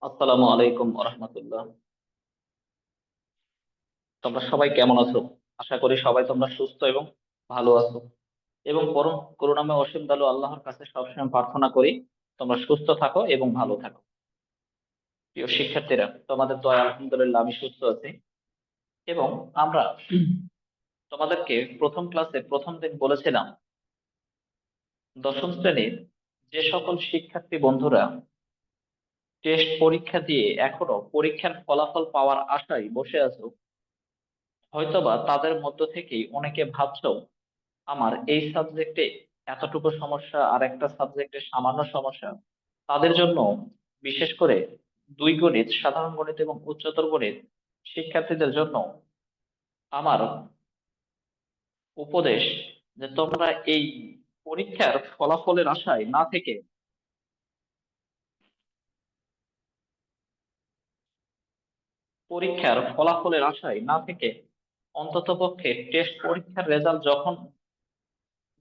আসসালামু আলাইকুম রহমতুল্লাহ। তোমরা সবাই কেমন আছো? আশা করি সবাই তোমরা সুস্থ এবং ভালো আছো, এবং পরম করুণাময় অসীম দয়ালু আল্লাহর কাছে সবসময় প্রার্থনা করি তোমরা সুস্থ থাকো এবং ভালো থাকো। প্রিয় শিক্ষার্থীরা, তোমাদের দয়া আলহামদুলিল্লাহ আমি সুস্থ আছি। এবং আমরা তোমাদেরকে প্রথম ক্লাসে প্রথম দিন বলেছিলাম, দশম শ্রেণীর যে সকল শিক্ষার্থী বন্ধুরা টেস্ট পরীক্ষা দিয়ে এখনো পরীক্ষার ফলাফল পাওয়ার আশায় বসে আছো, হয়তোবা তাদের মধ্য থেকেই অনেকে ভাবছো আমার এই সাবজেক্টে এতটুকু সমস্যা আর একটা সাবজেক্টে সামান্য সমস্যা। তাদের জন্য, বিশেষ করে দুই গণিত, সাধারণ গণিত এবং উচ্চতর গণিত শিক্ষার্থীদের জন্য আমার উপদেশ যে তোমরা এই পরীক্ষার ফলাফলের আশায় না থেকে, পরীক্ষার ফলাফলের আশায় না থেকে অন্ততপক্ষে টেস্ট পরীক্ষার রেজাল্ট যখন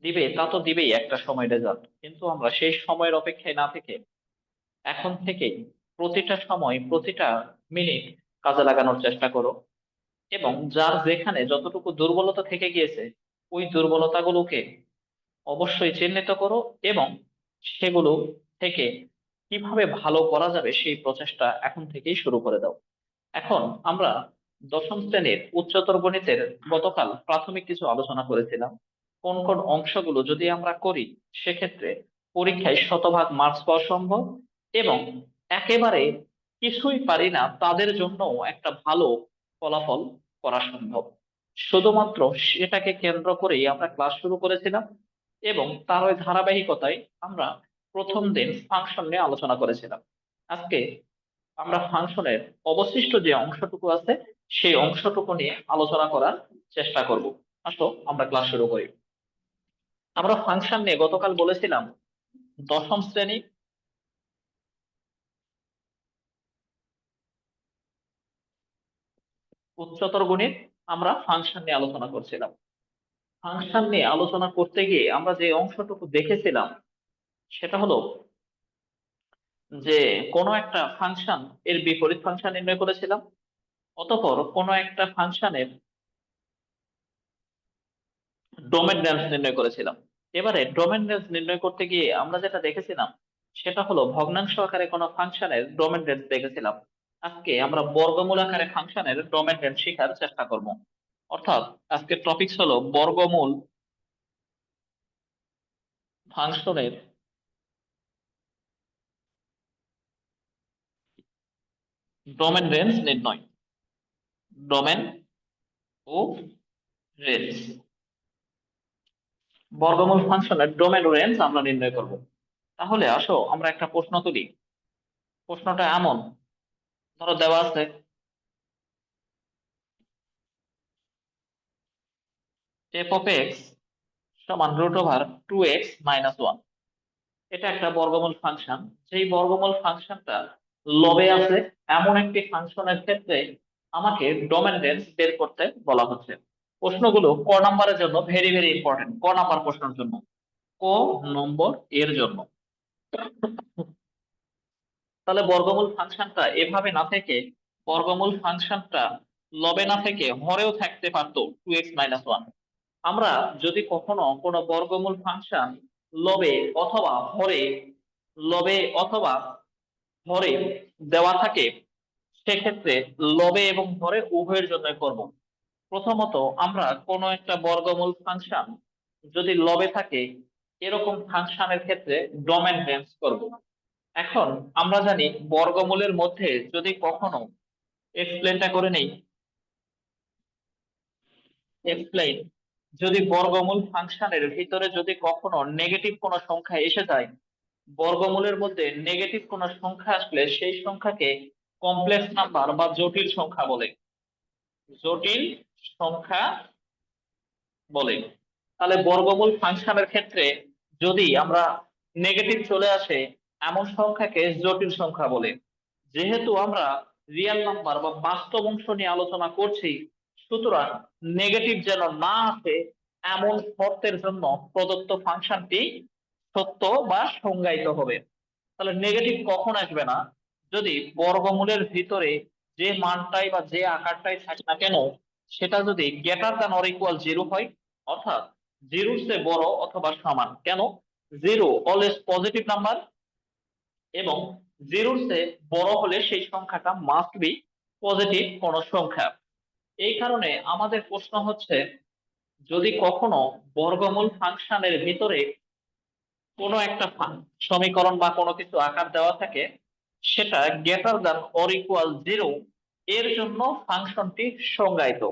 দিবে, তা তো দিবেই একটা সময় রেজাল্ট, কিন্তু আমরা সেই সময়ের অপেক্ষায় না থেকে এখন থেকেই প্রতিটা সময় প্রতিটা মিনিট কাজে লাগানোর চেষ্টা করো। এবং যার যেখানে যতটুকু দুর্বলতা থেকে গিয়েছে ওই দুর্বলতাগুলোকে অবশ্যই চিহ্নিত করো, এবং সেগুলো থেকে কিভাবে ভালো করা যাবে সেই প্রচেষ্টা এখন থেকেই শুরু করে দাও। এখন আমরা দশম শ্রেণীর উচ্চতর গণিতের গতকাল প্রাথমিক কিছু আলোচনা করেছিলাম। কোন কোন অংশগুলো যদি আমরা করি সেক্ষেত্রে পরীক্ষায় শতভাগ মার্কস পাওয়া সম্ভব, এবং একেবারে কিছুই পারি না তাদের জন্য একটা ভালো ফলাফল করা সম্ভব। শুধুমাত্র সেটাকে কেন্দ্র করেই আমরা ক্লাস শুরু করেছিলাম, এবং তার ওই ধারাবাহিকতায় আমরা প্রথম দিন ফাংশন নিয়ে আলোচনা করেছিলাম। আজকে আমরা ফাংশনের অবশিষ্ট যে অংশটুকু আছে সেই অংশটুকু নিয়ে আলোচনা করার চেষ্টা করব। আসো আমরা ক্লাস শুরু করি। আমরা ফাংশন নিয়ে গতকাল বলেছিলাম দশম শ্রেণী উচ্চতর গণিত আমরা ফাংশন নিয়ে আলোচনা করছিলাম। ফাংশন নিয়ে আলোচনা করতে গিয়ে আমরা যে অংশটুকু দেখেছিলাম সেটা হলো যে কোনো একটা ফাংশন এর বিপরীত ফাংশন নির্ণয় করেছিলাম, অতঃপর কোনো একটা ফাংশনের ডোমেন রেঞ্জ নির্ণয় করেছিলাম। এবারে ডোমেন রেঞ্জ নির্ণয় করতে গিয়ে আমরা যেটা দেখেছিলাম সেটা হলো ভগ্নাংশ আকারে কোনো ফাংশনের ডোমেন রেঞ্জ দেখেছিলাম। আজকে আমরা বর্গমূল আকারে ফাংশনের ডোমেন রেঞ্জ শেখার চেষ্টা করব। অর্থাৎ আজকের টপিকস হলো বর্গমূল ফাংশনের ডোমেন রেঞ্জ নির্ণয়। ডোমেন ও রেঞ্জ, বর্গমূল ফাংশনের ডোমেন ও রেঞ্জ আমরা নির্ণয় করব। তাহলে আসো আমরা একটা প্রশ্ন তুলি। প্রশ্নটা এমন, ধরো দেওয়া আছে f of x সমান √2x - 1। এটা একটা বর্গমূল ফাংশন। সেই বর্গমূল ফাংশনটা লবে আছে এমন একটি ফাংশনের ক্ষেত্রে আমাকে ডোমেন রেঞ্জ বের করতে বলা হচ্ছে। প্রশ্নগুলো ক নাম্বারের জন্য ভেরি ভেরি ইম্পর্টেন্ট, ক নাম্বার প্রশ্নের জন্য, ক নম্বর এর জন্য। তাহলে বর্গমূল ফাংশনটা এভাবে না থেকে, বর্গমূল ফাংশনটা লবে না থেকে হরেও থাকতে পারতো 2x - 1। আমরা যদি কখনো কোনো বর্গমূল ফাংশন লবে অথবা হরে, লবে অথবা হরে দেওয়া থাকে সেক্ষেত্রে লবে এবং হরে উভয়ের জন্য করব। প্রথমত আমরা কোনো একটা বর্গমূল ফাংশন যদি লবে থাকে এরকম ফাংশনের ক্ষেত্রে ডোমেন রেঞ্জ করব। এখন আমরা জানি বর্গমূলের মধ্যে যদি কখনো, এক্সপ্লেনটা করে নেই, এক্সপ্লেইন, যদি বর্গমূল ফাংশনের ভিতরে যদি কখনো নেগেটিভ কোনো সংখ্যা এসে যায়, বর্গমূলের মধ্যে নেগেটিভ কোনো সংখ্যা আসলে সেই সংখ্যাকে কমপ্লেক্স নাম্বার বা জটিল সংখ্যা বলে, জটিল সংখ্যা বলে। তাহলে বর্গমূল ফাংশনের ক্ষেত্রে যদি আমরা নেগেটিভ চলে আসে এমন সংখ্যাকে জটিল সংখ্যা বলে। যেহেতু আমরা রিয়েল নাম্বার বা বাস্তব অংশ নিয়ে আলোচনা করছি, সুতরাং নেগেটিভ যেন না আসে এমন শর্তের জন্য প্রদত্ত ফাংশনটি সত্য বা সংজ্ঞায়িত হবে। তাহলে নেগেটিভ কখন আসবে না? যদি বর্গমূলের ভিতরে যে মানটাই বা যে আকারটাই থাকে না কেন, সেটা যদি গ্রেটার দ্যান অর ইকুয়াল 0 হয়, অর্থাৎ 0-র চেয়ে বড় অথবা সমান, কেন 0 অলওয়েজ পজিটিভ নাম্বার, এবং 0-র চেয়ে বড় হলে সেই সংখ্যাটা মাস্ট বি পজিটিভ কোন সংখ্যা। এই কারণে আমাদের প্রশ্ন হচ্ছে, যদি কখনো বর্গমূল ফাংশনের ভিতরে কোনো একটা সমীকরণ বা কোনো কিছু আকার দেওয়া থাকে, সেটা গ্রেটার দ্যান অর ইকুয়াল 0 এর জন্য ফাংশনটি সংজ্ঞায়িত।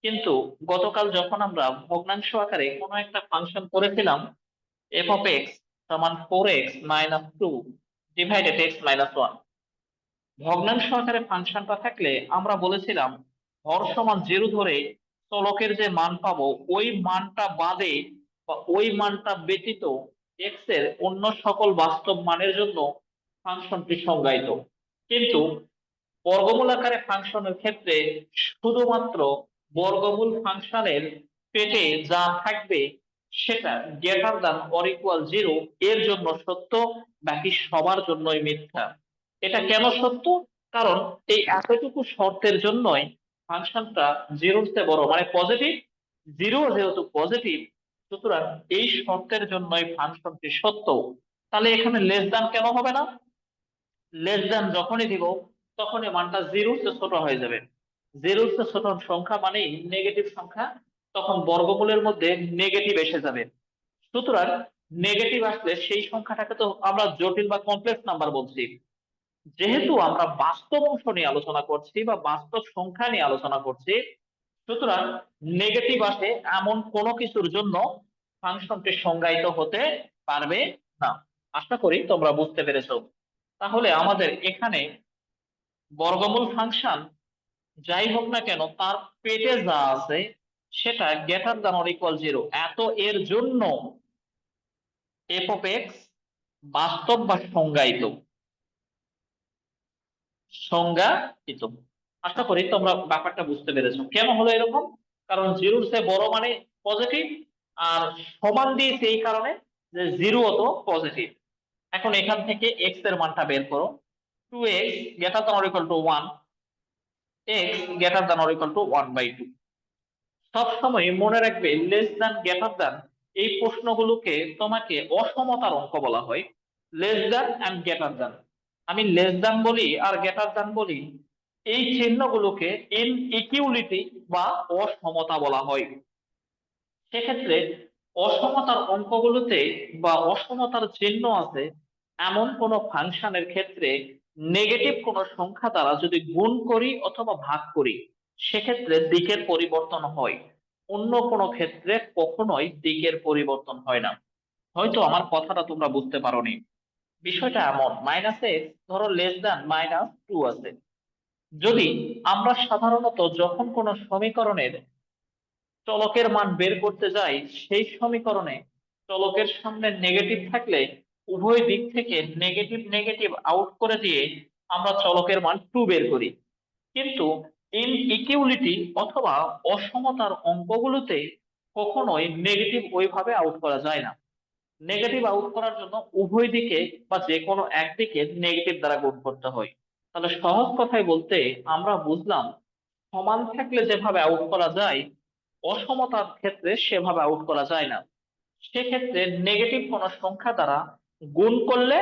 কিন্তু গতকাল যখন আমরা ভগ্নাংশ আকারে কোনো একটা ফাংশন করেছিলাম, এফ অফ এক্স সমান 4x - 2 ডিভাইডেড x - 1, ভগ্নাংশ আকারে ফাংশনটা থাকলে আমরা বলেছিলাম হর সমান 0 ধরে চলকের যে মান পাবো ওই মানটা বাদে বা ওই মানটা ব্যতীত এক্স এর অন্য সকল বাস্তব মানের জন্য ফাংশনটি সংজ্ঞায়িত। কিন্তু বর্গমূল আকারে ফাংশনের ক্ষেত্রে শুধুমাত্র বর্গমূল ফাংশনের পেটে যা থাকবে সেটা গ্রেটার দ্যান অর ইকুয়াল 0 এর জন্য সত্য, বাকি সবার জন্যই মিথ্যা। এটা কেন সত্য? কারণ এই এতটুকু শর্তের জন্যই ফাংশনটা 0-র চেয়ে বড় মানে পজিটিভ, 0 যেহেতু পজিটিভ, সুতরাং এই শর্তের জন্যই ফাংশনটি সত্য। তাহলে এখানে লেস দ্যান কেন হবে না? লেস দ্যান যখনই দিব তখনই মানটা 0-র চেয়ে ছোট হয়ে যাবে। 0-র চেয়ে ছোট সংখ্যা মানেই নেগেটিভ সংখ্যা, তখন বর্গমূলের মধ্যে নেগেটিভ এসে যাবে। সুতরাং নেগেটিভ আসলে সেই সংখ্যাটাকে তো আমরা জটিল বা কমপ্লেক্স নাম্বার বলছি। যেহেতু আমরা বাস্তব অংশ নিয়ে আলোচনা করছি বা বাস্তব সংখ্যা নিয়ে আলোচনা করছি, সুতরাং নেগেটিভ আসে এমন কোনো কিছুর জন্য ফাংশনটি সংজ্ঞায়িত হতে পারবে না। আশা করি তোমরা বুঝতে পেরেছো। তাহলে আমাদের এখানে বর্গমূল ফাংশন যাই হোক না কেন তার পেটে যা আছে সেটা গ্রেটার দ্যান অর ইকুয়াল 0, এত এর জন্য এফ অফ এক্স বাস্তব বা সংজ্ঞায়িত। সংজ্ঞায়িত। আশা করি তোমরা ব্যাপারটা বুঝতে পেরেছো কেন হলো এরকম। কারণ 0-র চেয়ে বড় মানে পজিটিভ, আর সমান দিয়েছে এই কারণে যে 0 তো পজিটিভ। এখন এখান থেকে এক্স এর মানটা বের করো। 2x greater than or equal to 1, x greater than or equal to 1/2। সবসময় মনে রাখবে লেস দ্যান গ্রেটার দ্যান এই প্রশ্নগুলোকে তোমাকে অসমতার অঙ্ক বলা হয়। Less than and greater than, আমি লেস দ্যান বলি আর গ্রেটার দ্যান বলি, এই চিহ্নগুলোকে ইনইকুয়ালিটি বা অসমতা বলা হয়। সেক্ষেত্রে অসমতার অঙ্কগুলোতে বা অসমতার চিহ্ন আছে এমন কোন ফাংশনের ক্ষেত্রে নেগেটিভ কোন সংখ্যা দ্বারা যদি গুণ করি অথবা ভাগ করি, সেক্ষেত্রে দিকের পরিবর্তন হয়। অন্য কোনো ক্ষেত্রে কখনোই দিকের পরিবর্তন হয় না। হয়তো আমার কথাটা তোমরা বুঝতে পারোনি। বিষয়টা এমন, -x ধরো লেস দ্যান -2 আছে। যদি আমরা সাধারণত যখন কোন সমীকরণের চলকের মান বের করতে যাই, সেই সমীকরণে চলকের সামনে নেগেটিভ থাকলে উভয় দিক থেকে নেগেটিভ নেগেটিভ আউট করে দিয়ে আমরা চলকের মান 2 বের করি। কিন্তু ইনইকুয়ালিটি অথবা অসমতার অঙ্কগুলোতে কখনোই নেগেটিভ ওইভাবে আউট করা যায় না। নেগেটিভ আউট করার জন্য উভয় দিকে বা যে কোনো একদিকে নেগেটিভ দ্বারা গুণ করতে হয়। তাহলে সহজ কথায় বলতে আমরা বুঝলাম, সমান থাকলে যেভাবে আউট করা যায় অসমতার ক্ষেত্রে সেভাবে আউট করা যায় না। সেক্ষেত্রে নেগেটিভ কোন সংখ্যা দ্বারা গুণ করলে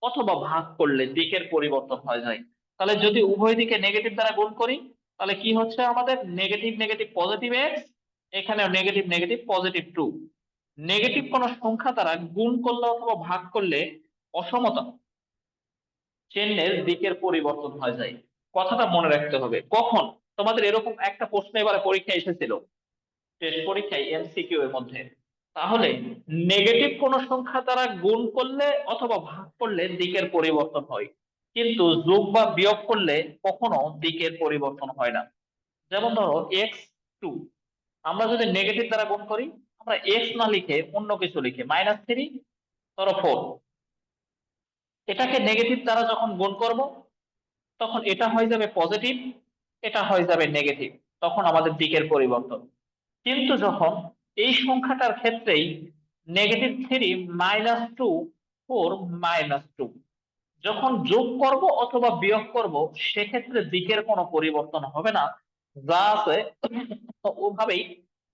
অথবা ভাগ করলে দিকের পরিবর্তন হয়ে যায়। তাহলে যদি উভয় দিকে নেগেটিভ দ্বারা গুণ করি, তাহলে কি হচ্ছে আমাদের নেগেটিভ নেগেটিভ পজিটিভ এক্স, এখানে নেগেটিভ নেগেটিভ পজিটিভ 2। নেগেটিভ কোন সংখ্যা দ্বারা গুণ করলে অথবা ভাগ করলে অসমতা চিহ্নের দিকের পরিবর্তন হয়ে যায়। কথাটা মনে রাখতে হবে। কখন তোমাদের এরকম একটা প্রশ্ন এবারে পরীক্ষায় এসেছিল, টেস্ট পরীক্ষায় এমসিকিউ এর মধ্যে। তাহলে নেগেটিভ কোন সংখ্যা দ্বারা গুণ করলে অথবা ভাগ করলে দিকের পরিবর্তন হয়, কিন্তু যোগ বা বিয়োগ করলে কখনো দিকের পরিবর্তন হয় না। যেমন ধরো x2, আমরা যদি নেগেটিভ দ্বারা গুণ করি, আমরা এক্স না লিখে অন্য কিছু লিখে -3 ধরো 4, এটাকে নেগেটিভ দ্বারা যখন গুণ করব তখন এটা হয়ে যাবে পজিটিভ, এটা হয়ে যাবে নেগেটিভ, তখন আমাদের দিকের পরিবর্তন। কিন্তু যখন এই সংখ্যাটার ক্ষেত্রেই -3 - 2 4 - 2, যখন যোগ করব অথবা বিয়োগ করব সেক্ষেত্রে দিকের কোনো পরিবর্তন হবে না, যা আছে ওভাবেই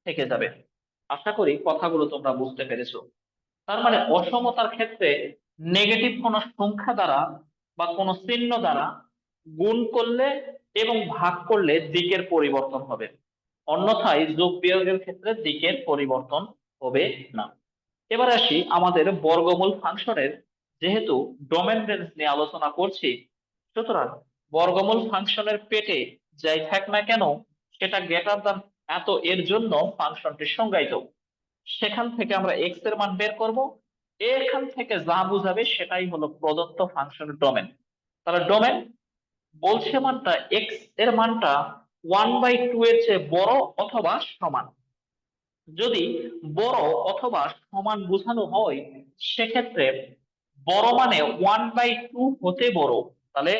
থেকে যাবে। আশা করি কথাগুলো তোমরা বুঝতে পেরেছো। তার মানে অসমতার ক্ষেত্রে নেগেটিভ কোনো সংখ্যা দ্বারা বা কোনো চিহ্ন দ্বারা গুণ করলে এবং ভাগ করলে দিকের পরিবর্তন হবে, অন্যথায় যোগ বিয়োগের ক্ষেত্রে দিকের পরিবর্তন হবে না। এবার আসি আমাদের বর্গমূল ফাংশনের, যেহেতু ডোমেন রেঞ্জ নিয়ে আলোচনা করছি, সুতরাং বর্গমূল ফাংশনের পেটে যাই থাক না কেন সেটা গ্রেটার দ্যান এত এর জন্য ফাংশনটি সংজ্ঞায়িত। সেখান থেকে আমরা এক্স এর মান বের করব, এখান থেকে যা বুঝাবে সেটাই হলো প্রদত্ত ফাংশনের ডোমেন। তাহলে ডোমেন বলছে মানটা এক্স এর মানটা 1/2 এর চেয়ে বড় অথবা সমান। যদি বড় অথবা সমান বোঝানো হয় সেক্ষেত্রে বড় মানে 1/2 হতে বড়। তাহলে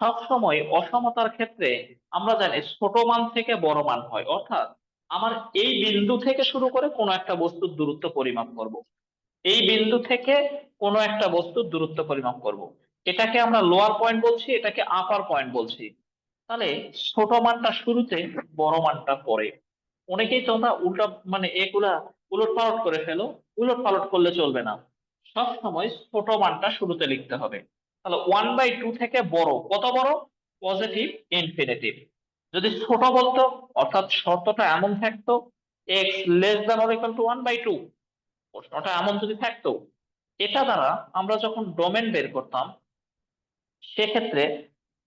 সব সময় অসমতার ক্ষেত্রে আমরা জানি ছোট মান থেকে বড় মান হয়, অর্থাৎ আমার এই বিন্দু থেকে শুরু করে কোনো একটা বস্তুর দূরত্ব পরিমাপ করব, এই বিন্দু থেকে কোনো একটা বস্তুর দূরত্ব পরিমাপ করব, এটাকে আমরা লোয়ার পয়েন্ট বলছি, এটাকে আপার পয়েন্ট বলছি। তাহলে ছোট মানটা শুরুতে, বড় মানটা পরে। অনেকেই তোমরা উল্টা মানে এগুলা উলট পালট করে ফেলো, উলট পালট করলে চলবে না, সব সময় ছোট মানটা শুরুতে লিখতে হবে। তাহলে 1/2 থেকে বড় কত বড়? Positive infinitive. যদি ছোট বলতো, অর্থাৎ শর্তটা এমন থাকতো x less than or equal to 1/2, প্রশ্নটা এমন যদি থাকতো, এটা দ্বারা আমরা যখন ডোমেন বের করতাম সেক্ষেত্রে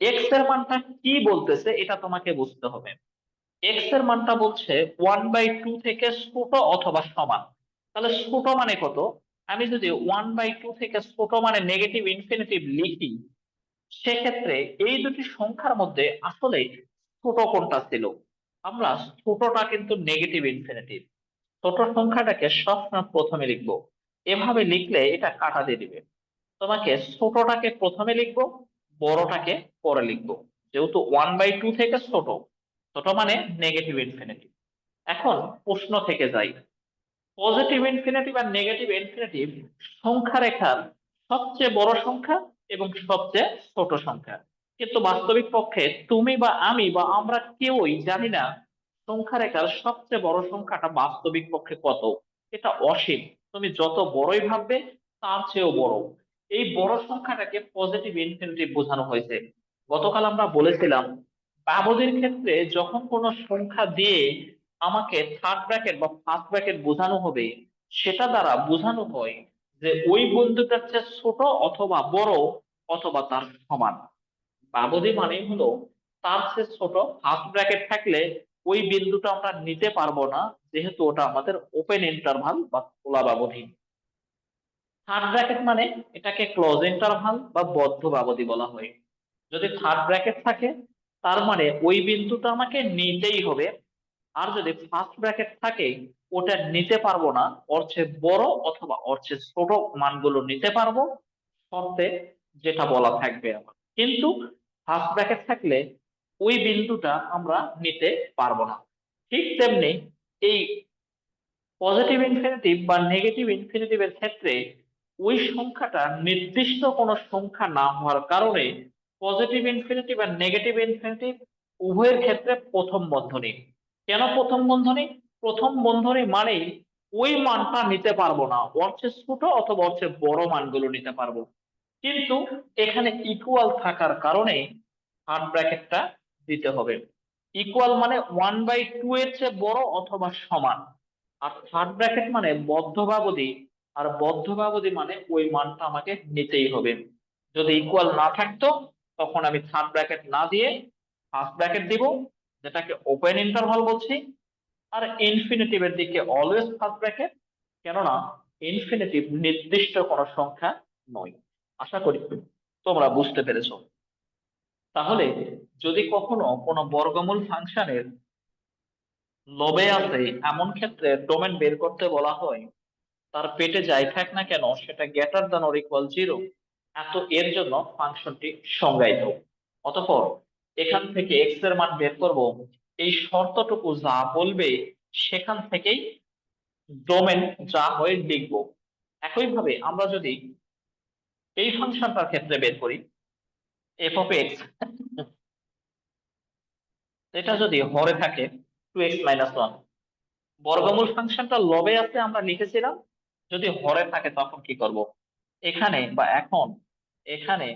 এক্স এর মানটা কি বলতেছে এটা তোমাকে বুঝতে হবে। এক্স এর মানটা বলছে 1/2 থেকে ছোট অথবা সমান। তাহলে ছোট মানে কত? আমি যদি 1/2 থেকে ছোট মানে নেগেটিভ ইনফিনিটিভ লিখি সেক্ষেত্রে এই দুটি সংখ্যার মধ্যে আসলে ছোট কোনটা ছিল? আমরা ছোটটা কিন্তু নেগেটিভ ইনফিনিটিভ, ছোট সংখ্যাটাকে সবসময় প্রথমে লিখবো। এভাবে লিখলে এটা কাটা দিয়ে দিবে। তোমাকে ছোটটাকে প্রথমে লিখবো, বড়টাকে পরে লিখবো, যেহেতু 1/2 থেকে ছোট, ছোট মানে নেগেটিভ ইনফিনিটিভ। এখন প্রশ্ন থেকে যাই, পজিটিভ ইনফিনিটিভ আর নেগেটিভ ইনফিনিটিভ সংখ্যা রেখার সবচেয়ে বড় সংখ্যা এবং সবচেয়ে ছোট সংখ্যা, কিন্তু বাস্তবিক পক্ষে তুমি বা আমি বা আমরা কেউই জানি না সংখ্যা রেখার সবচেয়ে বড় সংখ্যাটা বাস্তবিক পক্ষে কত। এটা অসীম, তুমি যত বড়ই ভাববে তার চেয়েও বড়। এই বড় সংখ্যাটাকে পজিটিভ ইনফিনিটিভ বোঝানো হয়েছে। গতকাল আমরা বলেছিলাম বাবদের ক্ষেত্রে যখন কোনো সংখ্যা দিয়ে আমাকে থার্ড ব্র্যাকেট বা ফার্স্ট ব্র্যাকেট বোঝানো হবে, সেটা দ্বারা বোঝানো হয় যে ওই বন্ধুটার চেয়ে ছোট অথবা বড় অথবা তার সমান। বাবদি মানে হলো তার চেয়ে ছোট, ফার্স্ট ব্র্যাকেট থাকলে ওই বিন্দুটা আমরা নিতে পারবো না, যেহেতু ওটা আমাদের ওপেন ইন্টারভাল বা খোলা ব্যবধি। থার্ড ব্র্যাকেট মানে এটাকে ক্লোজ ইন্টারভাল বা বদ্ধ ব্যবধি বলা হয়। যদি থার্ড ব্র্যাকেট থাকে তার মানে ওই বিন্দুটা আমাকে নিতেই হবে। আর যদি ফার্স্ট ব্র্যাকেট থাকে ওটা নিতে পারবো না, ওর চেয়ে বড় অথবা ওর চেয়ে ছোট মানগুলো নিতে পারবো, শর্তে যেটা বলা থাকবে আমার। কিন্তু ফার্স্ট ব্র্যাকেট থাকলে ওই বিন্দুটা আমরা নিতে পারবো না। ঠিক তেমনি এই পজিটিভ ইনফিনিটিভ বা নেগেটিভ ইনফিনিটিভ এর ক্ষেত্রে ওই সংখ্যাটা নির্দিষ্ট কোনো সংখ্যা না হওয়ার কারণে পজিটিভ ইনফিনিটিভ আর নেগেটিভ ইনফিনিটিভ উভয়ের ক্ষেত্রে প্রথম বন্ধনী। কেন প্রথম বন্ধনী? প্রথম বন্ধনী মানেই ওই মানটা নিতে পারবো না, ওর চেয়ে ছোট অথবা ওর চেয়ে বড় মানগুলো নিতে পারবো। কিন্তু এখানে ইকুয়াল থাকার কারণে থার্ড ব্র্যাকেটটা দিতে হবে। ইকুয়াল মানে 1/2 এর চেয়ে বড় অথবা সমান। আর থার্ড ব্র্যাকেট মানে বদ্ধ ব্যবধি, আর বদ্ধ ব্যবধি মানে ওই মানটা আমাকে নিতেই হবে। যদি ইকুয়াল না থাকতো তখন আমি থার্ড ব্র্যাকেট না দিয়ে ফার্স্ট ব্র্যাকেট দিব, যেটাকে ওপেন ইন্টারভাল বলছি। আর ইনফিনিটিভের দিকে অলওয়েজ ফার্স্ট ব্র্যাকেট, কেননা ইনফিনিটিভ নির্দিষ্ট কোনো সংখ্যা নয়। আশা করি তোমরা বুঝতে পেরেছো। তাহলে যদি কখনো কোনো বর্গমূল ফাংশনের লবে আছে এমন ক্ষেত্রে ডোমেন বের করতে বলা হয়, তার পেটে যাই থাক না কেন সেটা গ্রেটার দ্যান অর ইকুয়াল 0, এত এর জন্য ফাংশনটি সংজ্ঞায়িত। অতঃপর এখান থেকে এক্স এর মান বের করব, এই শর্তটুকু যা বলবে সেখান থেকেই ডোমেন যা হয় লিখবো। একইভাবে আমরা যদি এই ফাংশনটার ক্ষেত্রে বের করি এফ অফ এক্স, এটা যদি হরে থাকে 2x-1, বর্গমূল ফাংশনটা লবে আছে আমরা লিখেছিলাম, যদি হরে থাকে তখন কি করব, এখানে বা এখন এখানে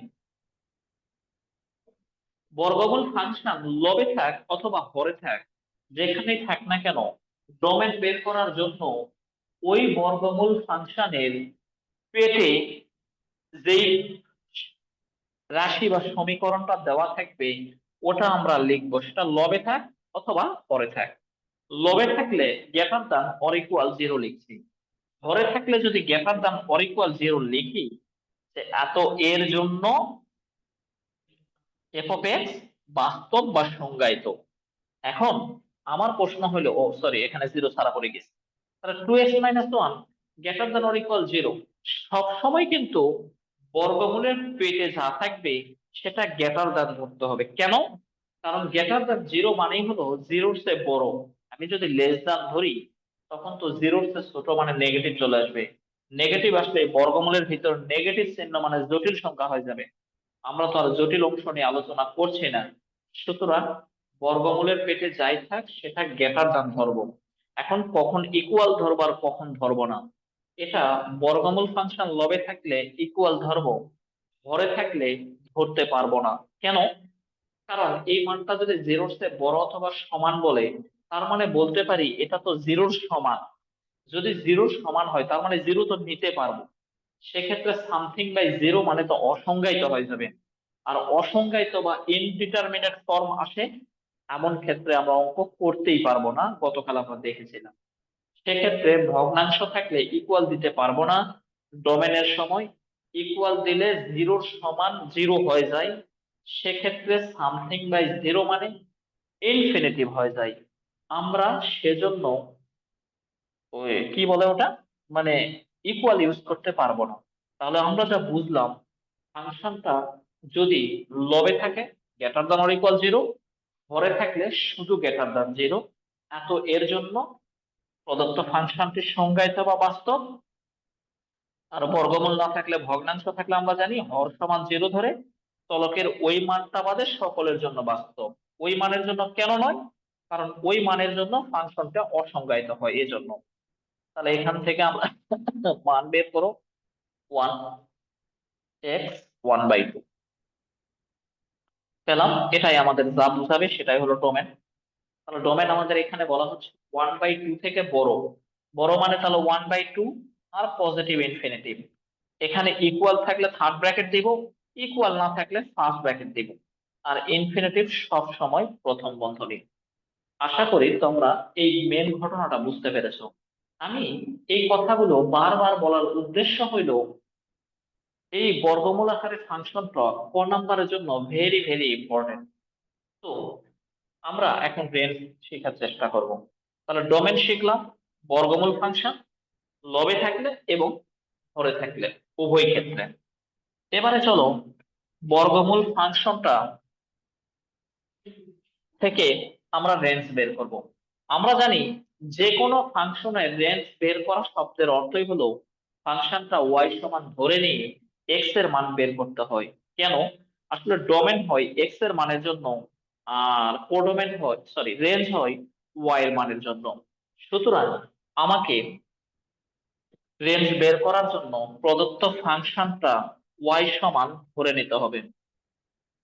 বর্গমূল ফাংশন লবে থাক অথবা হরে থাক, যেখানেই থাক না কেন, ডোমেন বের করার জন্য ওই বর্গমূল ফাংশনের পেটে যেই রাশি বা সমীকরণটা দেওয়া থাকবে ওটা আমরা লিখবো, সেটা লবে থাক অথবা হরে থাক। লবে থাকলে গ্রেটার দ্যান অর ইকুয়াল 0 লিখছি, হরে থাকলে যদি গ্রেটার দ্যান অর ইকুয়াল 0 লিখি, যে এত এর জন্য এফ অফ এক্স বাস্তব বা সংজ্ঞায়িত। এখন আমার প্রশ্ন হলো, ও সরি, এখানে 0 ছাড়া পড়ে গেছে, তাহলে 2x-1 greater than or equal 0 সবসময় কিন্তু বর্গমূলের পেটে যা থাকবে সেটা গ্রেটার দ্যান ধরতে হবে। কেন? কারণ গ্রেটার দ্যান 0 মানেই হলো 0-র চেয়ে বড়। আমি যদি লেস দ্যান ধরি তখন তো 0-র চেয়ে ছোট মানে নেগেটিভ চলে আসবে, নেগেটিভ আসলে বর্গমূলের ভিতর নেগেটিভ চিহ্ন মানে জটিল সংখ্যা হয়ে যাবে। আমরা তো আর জটিল অংশ নিয়ে আলোচনা করছি না, সুতরাং বর্গমূলের পেটে যাই থাক সেটা গ্রেটার দ্যান ধরবো। এখন কখন ইকুয়াল ধরবো আর কখন ধরবো না, এটা বর্গমূল ফাংশন লবে থাকলে ইকুয়াল ধরবো, হরে থাকলে ধরতে পারবো না। কেন? কারণ এই মানটা যদি 0-র চেয়ে বড় অথবা সমান বলে, তার মানে বলতে পারি এটা তো 0-র সমান। যদি 0-র সমান হয় তার মানে 0 তো নিতে পারবো, সেক্ষেত্রে সামথিং বাই 0 মানে তো অসংজ্ঞায়িত হয়ে যাবে। আর অসংজ্ঞায়িত বা ইনডিটারমিনেট ফর্ম আসে, এমন ক্ষেত্রে আমরা অঙ্ক করতেই পারবো না, গতকাল আমরা দেখেছিলাম। সেক্ষেত্রে ভগ্নাংশ থাকলে ইকুয়াল দিতে পারবো না, ডোমেনের সময় ইকুয়াল দিলে 0-র সমান 0 হয়ে যায়, সেক্ষেত্রে সামথিং বাই 0 মানে ইনফিনিটিভ হয়ে যায়। আমরা সেজন্য ওই কি বলে ওটা, মানে ইকুয়াল ইউজ করতে পারবো না। তাহলে আমরা যা বুঝলাম, ফাংশনটা যদি লবে থাকে গ্রেটার দ্যান অর ইকুয়াল 0, হরে থাকলে শুধু গ্রেটার দ্যান 0, এত এর জন্য প্রদত্ত ফাংশনটি সংজ্ঞায়িত বা বাস্তব। আর বর্গমূল না থাকলে ভগ্নাংশ থাকলে আমরা জানি হর সমান 0 ধরে চলকের ওই মানটা বাদে সকলের জন্য বাস্তব। ওই মানের জন্য কেন নয়? কারণ ওই মানের জন্য ফাংশনটা অসংজ্ঞায়িত হয় এজন্য। তাহলে এখান থেকে আমরা মান বের করো, 1x 1/2 পেলাম। এটাই আমাদের যা বুঝাবে সেটাই হলো ডোমেন। তাহলে ডোমেন আমাদের এখানে বলা হচ্ছে 1/2 থেকে বড়, বড় মানে তাহলে 1/2 আর পজিটিভ ইনফিনিটিভ। এখানে ইকুয়াল থাকলে থার্ড ব্র্যাকেট দিব, ইকুয়াল না থাকলে ফার্স্ট ব্র্যাকেট দিব, আর ইনফিনিটিভ সব সময় প্রথম বন্ধনী। আশা করি তোমরা এই মেন ঘটনাটা বুঝতে পেরেছো। আমি এই কথাগুলো বারবার বলার উদ্দেশ্য হইল, এই বর্গমূল আকারে ফাংশনটা ক নাম্বারের জন্য ভেরি ভেরি ইম্পর্টেন্ট। তো আমরা এখন রেঞ্জ শেখার চেষ্টা করব। তাহলে ডোমেন শিখলাম, বর্গমূল ফাংশন লবে থাকলে এবং হরে থাকলে উভয় ক্ষেত্রে। এবারে চলো বর্গমূল ফাংশনটা থেকে আমরা রেঞ্জ বের করব। আমরা জানি যে কোনো ফাংশনের রেঞ্জ বের করা শব্দের অর্থই হলো ফাংশনটা ওয়াই সমান ধরে নিয়ে এক্স এর মান বের করতে হয়। কেন? আসলে ডোমেন হয় এক্স এর মানের জন্য, আর কোডোমেন হয়, সরি, রেঞ্জ হয় ওয়াই এর মানের জন্য। সুতরাং আমাকে রেঞ্জ বের করার জন্য প্রদত্ত ফাংশনটা ওয়াই সমান ধরে নিতে হবে,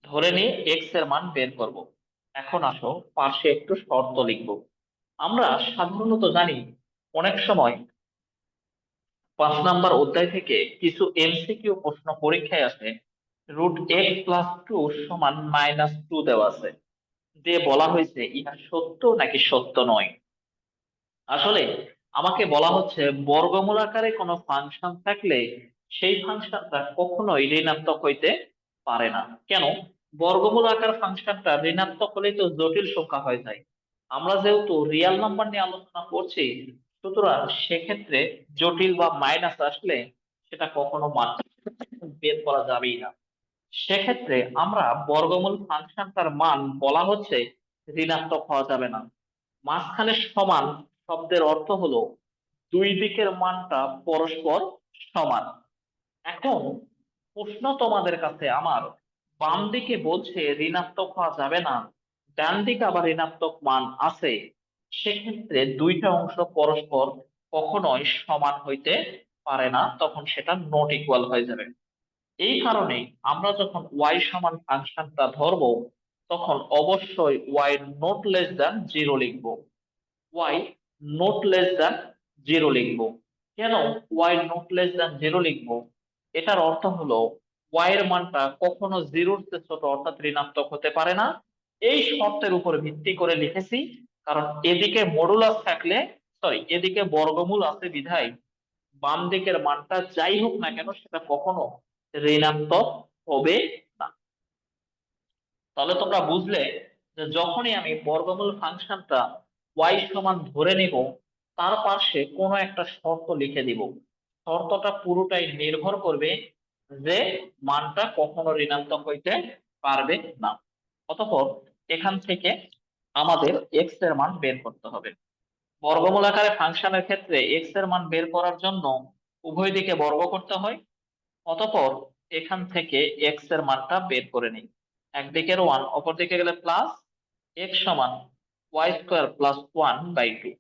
ধরে নিয়ে এক্স এর মান বের করব। এখন আসো পাশে একটু শর্ত লিখব। আমরা সাধারণত জানি অনেক সময় 5 নাম্বার অধ্যায় থেকে কিছু এমসিকিউ প্রশ্ন পরীক্ষায় আসে, √x+2 সমান -2 দেওয়া আছে, দিয়ে বলা হয়েছে ইহা সত্য নাকি সত্য নয়। আসলে আমাকে বলা হচ্ছে বর্গমূল আকারে কোনো ফাংশন থাকলে সেই ফাংশনটা কখনোই ঋণাত্মক হইতে পারে না। কেন? বর্গমূল আকার ফাংশনটা ঋণাত্মক হলেই তো জটিল সংখ্যা হয়ে যায়। আমরা যেহেতু রিয়েল নাম্বার নিয়ে আলোচনা করছি, সুতরাং সেক্ষেত্রে জটিল বা মাইনাস আসলে সেটা কখনো মান বের করা যাবেই না। সেক্ষেত্রে আমরা বর্গমূল ফাংশনটার মান বলা হচ্ছে ঋণাত্মক হওয়া যাবে না। মাঝখানে সমান শব্দের অর্থ হলো দুই দিকের মানটা পরস্পর সমান। এখন প্রশ্ন তোমাদের কাছে আমার বাম দিকে বলছে ঋণাত্মক হওয়া যাবে না, ডান দিকে আবার ঋণাত্মক মান আছে, সেক্ষেত্রে দুইটা অংশ পরস্পর কখনোই সমান হইতে পারে না, তখন সেটা নট ইকুয়াল হয়ে যাবে। এই কারণে আমরা যখন ওয়াই সমান ফাংশনটা ধরবো, তখন অবশ্যই y not less than zero লিখবো। Y not less than zero লিখবো। কেন y not less than zero লিখবো? এটার অর্থ হলো ওয়াই এর মানটা কখনো জিরোর চেয়ে ছোট অর্থাৎ ঋণাত্মক হতে পারে না, এই শর্তের উপর ভিত্তি করে লিখেছি। কারণ এদিকে মডুলাস থাকলে, সরি, এদিকে বর্গমূল আছে বিধায় বাম দিকের মানটা যাই হোক না কেন সেটা কখনো ঋণাত্মক হবে না। তাহলে তোমরা বুঝলে যে যখনই আমি বর্গমূল ফাংশনটা ওয়াই সমান ধরে নিব, তার পাশে কোনো একটা শর্ত লিখে দিব। শর্তটা পুরোটাই নির্ভর করবে যে মানটা কখনো ঋণাত্মক হইতে পারবে না। অতঃপর এখান থেকে আমাদের এক্স এর মান বের করতে হবে। বর্গমূল আকারে ফাংশনের ক্ষেত্রে এক্স এর মান বের করার জন্য উভয় দিকে বর্গ করতে হয়। অতঃপর এখান থেকে এক্স এর মানটা বের করে নিই। একদিকের ওয়ান, অপর দিকে গেলে প্লাস, এক্স সমান ওয়াই স্কোয়ার প্লাস 1/2।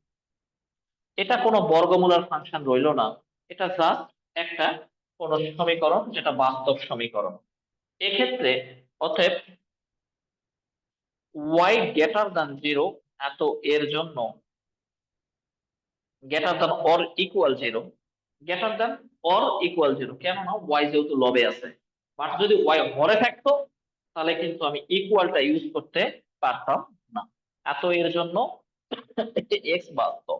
এটা কোনো বর্গমূলের ফাংশন রইলো না, এটা জাস্ট একটা কোন সমীকরণ, যেটা বাস্তব সমীকরণ। এক্ষেত্রে অতএব ওয়াই গ্রেটার দ্যান জিরো, এত এর জন্য greater than or equal zero, greater than or equal zero, কেননা ওয়াই যেহেতু লবে আছে। বাট যদি ওয়াই হরে থাকতো, তাহলে কিন্তু আমি ইকুয়ালটা ইউজ করতে পারতাম না। এত এর জন্য এক্স বাস্তব।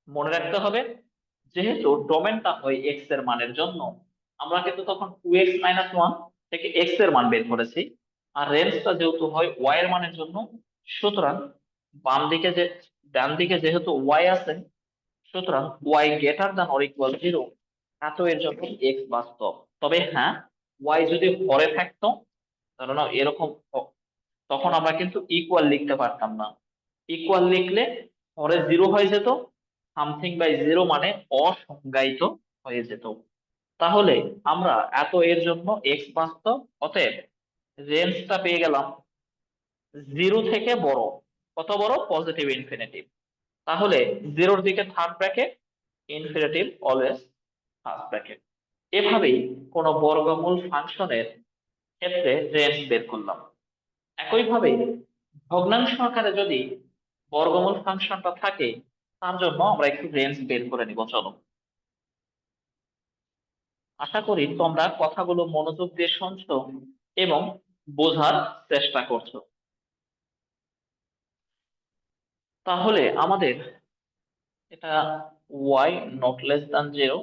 মনে রাখতে হবে, যেহেতু ডোমেনটা হয় এক্স এর মানের জন্য, আমরা কিন্তু তখন 2x-1 থেকে এক্স এর মান বের করেছি। আর রেঞ্জটা যেহেতু হয় ওয়াই এর মানের জন্য, সুতরাং বাম দিকে যে ডান দিকে যেহেতু ওয়াই আছে, সুতরাং y greater than or equal zero, এত এর জন্য এক্স বাস্তব। তবে হ্যাঁ, ওয়াই যদি হরে থাকতো, ধরো এরকম, তখন আমরা কিন্তু ইকুয়াল লিখতে পারতাম না। ইকুয়াল লিখলে হরে জিরো হয়ে যেত, সামথিং বাই জিরো মানে অসংজ্ঞায়িত হয়ে যেত। তাহলে আমরা এত এর জন্য এক্স বাস্তব, অতএব রেঞ্জটা পেয়ে গেলাম জিরো থেকে বড়। কত বড়? Positive infinitive. তাহলে জিরোর দিকে third bracket, infinitive always first bracket. এভাবেই কোন বর্গমূল ফাংশনের ক্ষেত্রে রেঞ্জ বের করলাম। একইভাবে ভগ্নাংশ আকারে যদি বর্গমূল ফাংশনটা থাকে, তার জন্য আমরা একটু রেঞ্জ বের করে নিব। চলো, আশা করি তোমরা কথাগুলো মনোযোগ দিয়ে শুনছো এবং বোঝার চেষ্টা করছো। তাহলে আমাদের এটা y not less than zero.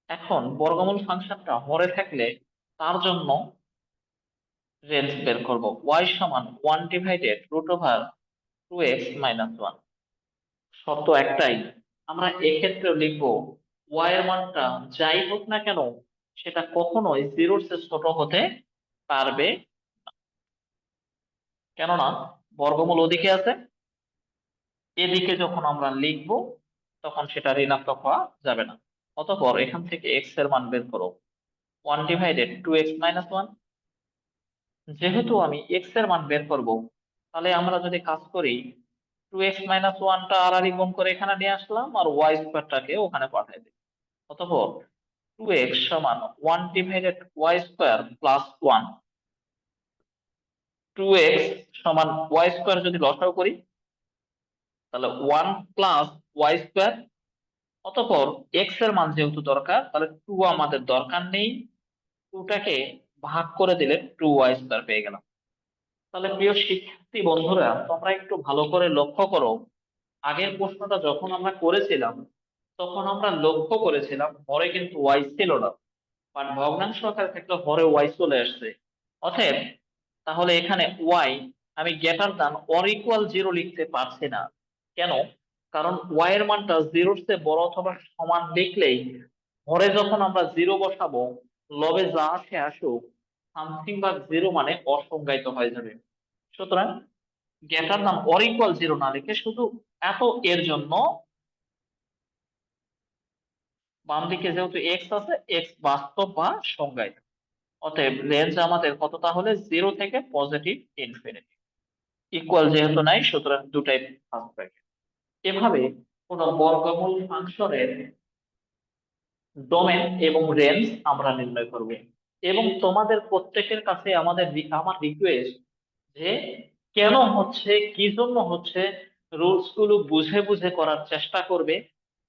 এখন বর্গমূল ফাংশনটা হরে থাকলে তার জন্য রেঞ্জ বের করব। ওয়াই সমান 1/√2x-1। শর্ত একটাই, আমরা এক্ষেত্রে লিখবো ওয়াই এর মানটা যাই হোক না কেন সেটা কখনোই জিরোর চেয়ে ছোট হতে পারবে না। কেননা বর্গমূল ওদিকে আছে, এদিকে যখন আমরা লিখবো তখন সেটা ঋণাত্মক হওয়া যাবে না। অতঃপর এখান থেকে এক্স এর মান বের করো, 1/2x-1। যেহেতু আমি এক্স এর মান বের করব, তাহলে আমরা যদি কাজ করি, 2x-1টা আড়াআড়ি গুণ করে এখানে নিয়ে আসলাম, আর ওয়াই স্কোয়ারটাকে ওখানে পাঠিয়ে দিই। অতঃপর 2x সমান 1/y² + 1। 2x সমান ওয়াই স্কোয়ার যদি লসাগু করি, তাহলে 1 + y²। অতঃপর এক্স এর মান যেহেতু দরকার, তাহলে 2 আমাদের দরকার নেই, 2টাকে ভাগ করে দিলে 2y² পেয়ে গেলাম। তাহলে প্রিয় শিক্ষার্থী বন্ধুরা, তোমরা একটু ভালো করে লক্ষ্য করো, আগের প্রশ্নটা যখন আমরা করেছিলাম, তখন আমরা লক্ষ্য করেছিলাম হরে কিন্তু ওয়াই ছিল না, বাট ভগ্নাংশ আকারে থাকলে হরে ওয়াই চলে আসছে। অতএব তাহলে এখানে ওয়াই আমি greater than or equal zero লিখতে পারছি না। কেন? কারণ ওয়াই এর মানটা জিরোর চেয়ে বড় অথবা সমান লিখলেই হরে যখন আমরা জিরো বসাবো, লবে যা আসে আসুক, সামথিং বা জিরো মানে অসংজ্ঞায়িত হয়ে যাবে। সুতরাং greater than or equal zero না লিখে শুধু এত এর জন্য বাম দিকে যেহেতু এক্স আছে, এক্স বাস্তব বা সংজ্ঞায়িত, অতএব রেঞ্জ আমাদের কত, তাহলে 0 থেকে পজিটিভ ইনফিনিটি। ইকুয়াল যেহেতু নাই, সুতরাং দুটাই ফার্স্ট ব্র্যাকেট। এভাবে কোন বর্গমূল ফাংশনের ডোমেন এবং রেঞ্জ আমরা নির্ণয় করব। এবং তোমাদের প্রত্যেকের কাছে আমার রিকোয়েস্ট যে কেন হচ্ছে, কি জন্য হচ্ছে, রুলস গুলো বুঝে বুঝে করার চেষ্টা করবে।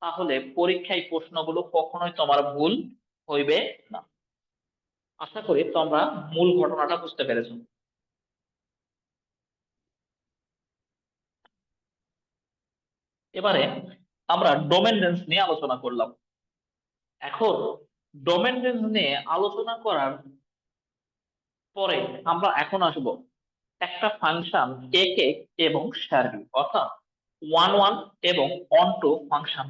তাহলে পরীক্ষায় প্রশ্নগুলো কখনোই তোমার ভুল হইবে না। আশা করি তোমরা মূল ঘটনাটা বুঝতে পেরেছো। এবারে আমরা ডোমেন রেঞ্জ নিয়ে আলোচনা করলাম। এখন ডোমেন রেঞ্জ নিয়ে আলোচনা করার পরে আমরা এখন আসব একটা ফাংশন একক এবং সার্বিক, অর্থাৎ ওয়ান ওয়ান এবং অন টু ফাংশন।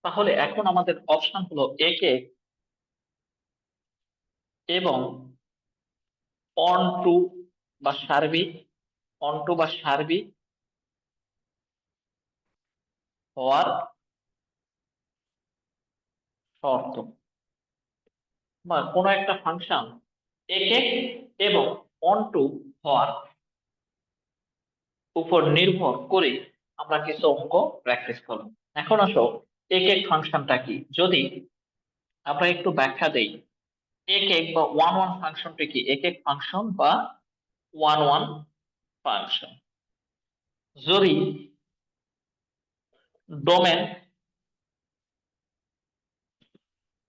তাহলে এখন আমাদের অপশন হলো একক এবং অন টু বা সার্বিক, অন টু বা সার্বিক হওয়ার শর্ত, বা কোনো একটা ফাংশন একক এবং অন টু হওয়ার উপর নির্ভর করে আমরা কিছু অঙ্ক প্র্যাকটিস করব। এখন আসো একক ফাংশনটা কি, যদি আমরা একটু ব্যাখ্যা দেই। একক বা ওয়ান ওয়ান ফাংশনটি কি, একক ফাংশন বা ওয়ান ওয়ান ফাংশন যদি ডোমেন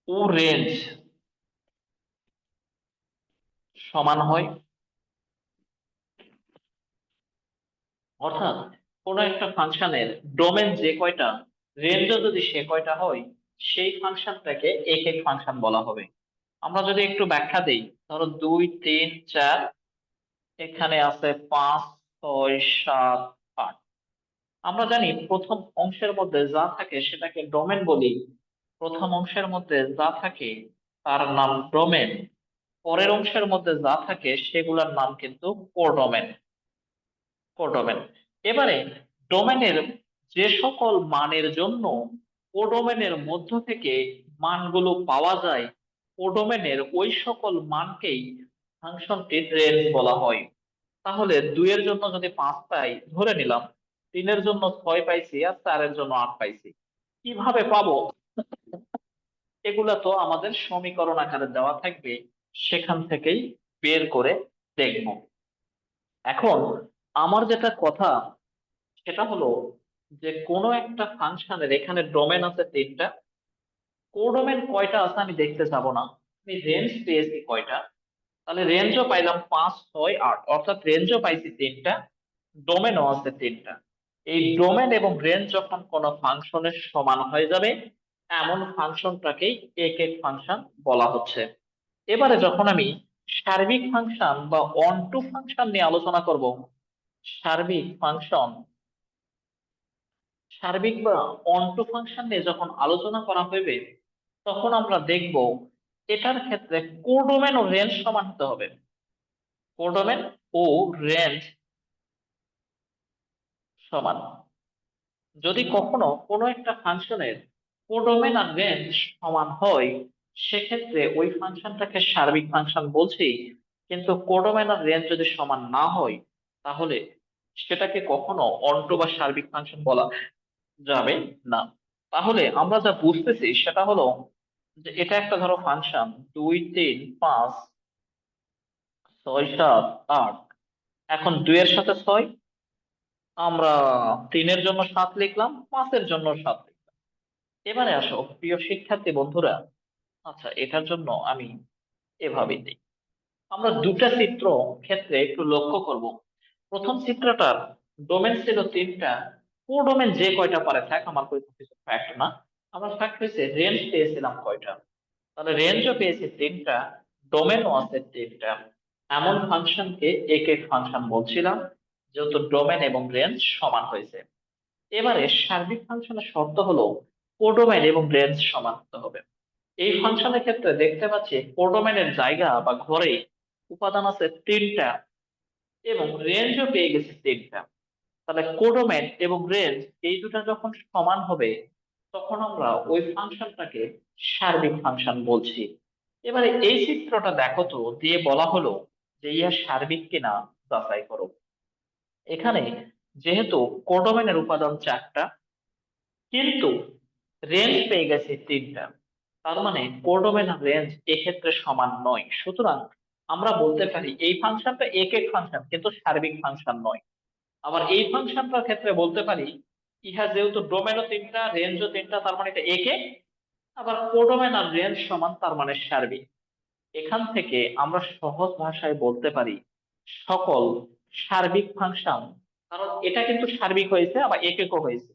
ও রেঞ্জ সমান হয়, অর্থাৎ কোন একটা ফাংশনের ডোমেন যে কয়টা, রেঞ্জও যদি সে কয়টা হয়, সেই ফাংশনটাকে একক ফাংশন বলা হবে। আমরা যদি একটু ব্যাখ্যা দেই, ধরো 2 3 4, এখানে আছে 5 6 7 8। আমরা জানি প্রথম অংশের মধ্যে যা থাকে সেটাকে ডোমেন বলি। প্রথম অংশের মধ্যে যা থাকে তার নাম ডোমেন। পরের অংশের মধ্যে যা থাকে সেগুলোর নাম কিন্তু কোডোমেন। কোডোমেন। এবারে ডোমেনের যে সকল মানের জন্য কোডোমেনের মধ্য থেকে মানগুলো পাওয়া যায়, কোডোমেনের ওই সকল মানকেই ফাংশনটির রেঞ্জ বলা হয়। তাহলে 2 এর জন্য যদি 5 পাই ধরে নিলাম, 3 এর জন্য 6 পাইছি, আর 4 এর জন্য 8 পাইছি। কিভাবে পাবো, এগুলা তো আমাদের সমীকরণ আকারে দেওয়া থাকবে, সেখান থেকেই বের করে দেখব। এখন আমার যেটা কথা সেটা হলো যে কোনো একটা ফাংশনের এখানে ডোমেন আছে 3টা, কোডোমেন কয়টা আছে আমি দেখতে যাব না, আমি রেঞ্জ পেয়েছি কয়টা, তাহলে রেঞ্জও পাইলাম 5 6 8, অর্থাৎ রেঞ্জও পাইছি 3টা, ডোমেনও আছে 3টা। এই ডোমেন এবং রেঞ্জ যখন কোনো ফাংশনের সমান হয়ে যাবে, এমন ফাংশনটাকেই একক ফাংশন বলা হচ্ছে। এবারে যখন আমি সার্বিক ফাংশন বা অন টু ফাংশন নিয়ে আলোচনা করব, সার্বিক ফাংশন, সার্বিক বা অন্টো ফাংশন নিয়ে যখন আলোচনা করা হইবে, তখন আমরা দেখব এটার ক্ষেত্রে কোডোমেন ও রেঞ্জ সমান হতে হবে। কোডোমেন ও রেঞ্জ সমান। যদি কখনো কোনো একটা ফাংশনের কোডোমেন আর রেঞ্জ সমান হয়, সেক্ষেত্রে ওই ফাংশনটাকে সার্বিক ফাংশন বলছি। কিন্তু কোডোমেন আর রেঞ্জ যদি সমান না হয়, তাহলে সেটাকে কখনো অন্টো বা সার্বিক ফাংশন বলা যাবে না। তাহলে আমরা যা বুঝতেছি সেটা হলো যে এটা একটা ধরো ফাংশন 2 3 5 6 7 8। এখন 2 এর সাথে 6, আমরা 3-এর জন্য 7 লিখলাম, 5-এর জন্য 7 লিখলাম। এবারে আসো প্রিয় শিক্ষার্থী বন্ধুরা, আচ্ছা এটার জন্য আমি এভাবে দিই। আমরা দুটা চিত্র ক্ষেত্রে একটু লক্ষ্য করব। প্রথম চিত্রটার ডোমেন ছিল 3টা, কোডোমেন যে কয়টা পারে থাক, আমার কোনো কিছু ফ্যাক্ট না। আমার ফ্যাক্ট হয়েছে রেঞ্জ পেয়েছিলাম কয়টা, তাহলে রেঞ্জও পেয়েছি 3টা, ডোমেনও আছে 3টা। এমন ফাংশনকে একক ফাংশন বলছিলাম, যেহেতু ডোমেন এবং রেঞ্জ সমান হয়েছে। এবারে সার্বিক ফাংশনের শর্ত হলো কোডোমাইন এবং রেঞ্জ সমান হতে হবে। এই ফাংশনের ক্ষেত্রে দেখতে পাচ্ছি কোডোমাইনের জায়গা বা ঘরে উপাদান আছে 3টা এবং রেঞ্জও পেয়ে গেছে 3টা। তাহলে কোডোমাইন এবং রেঞ্জ এই দুটো যখন সমান হবে তখন আমরা ওই ফাংশনটাকে সার্বিক ফাংশন বলছি। এবারে এই চিত্রটা দেখো তো, দিয়ে বলা হলো যে ইহা সার্বিক কিনা যাচাই করো। এখানে যেহেতু কোডোমাইনের উপাদান 4টা কিন্তু রেঞ্জ পেয়ে গেছে 3টা, তার মানে কোডোমাইন আর রেঞ্জ এক্ষেত্রে সমান নয়। সুতরাং আমরা বলতে পারি এই ফাংশনটা একক ফাংশন কিন্তু সার্বিক ফাংশন নয়। আবার এই ফাংশনটার ক্ষেত্রে বলতে পারি ইহা যেহেতু ডোমেনও 3টা রেঞ্জও 3টা, তার মানে এটা একে। আবার কোডোমেন আর রেঞ্জ সমান, তার মানে সার্বিক। এখান থেকে আমরা সহজ ভাষায় বলতে পারি সকল সার্বিক ফাংশন, কারণ এটা কিন্তু সার্বিক হয়েছে আবার এককও হয়েছে,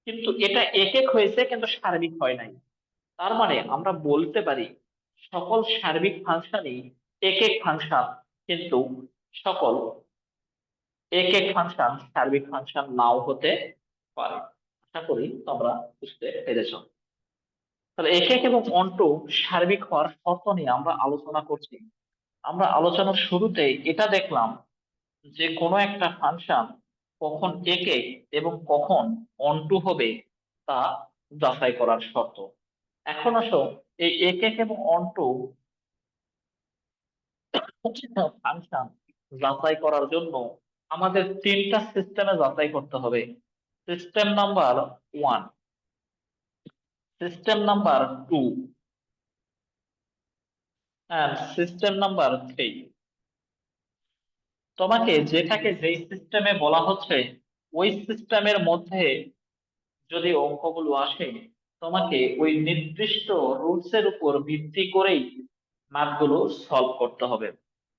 কিন্তু এটা একক হয়েছে কিন্তু সার্বিক হয় নাই। তার মানে আমরা বলতে পারি সকল সার্বিক ফাংশনই একক ফাংশন, কিন্তু সকল এক এক ফাংশন সার্বিক ফাংশন নাও হতে পারে। আশা করি তোমরা বুঝতে পেরেছ। তাহলে একক এবং অন্টু সার্বিক হওয়ার শর্ত নিয়ে আমরা আলোচনা করছি। আমরা আলোচনার শুরুতে এটা দেখলাম যে কোনো একটা ফাংশন কখন একক এবং কখন অন্টু হবে তা যাচাই করার শর্ত। এখন আসো এই একক এবং অন্টু ফাংশন যাচাই করার জন্য আমাদের 3টা সিস্টেমে যাচাই করতে হবে। System number 1, system number 2 and system number 3। তোমাকে যেটাকে যেই সিস্টেমে বলা হচ্ছে ওই সিস্টেমের মধ্যে যদি অঙ্কগুলো আসে তোমাকে ওই নির্দিষ্ট রুলস এর উপর ভিত্তি করেই ম্যাথগুলো সলভ করতে হবে।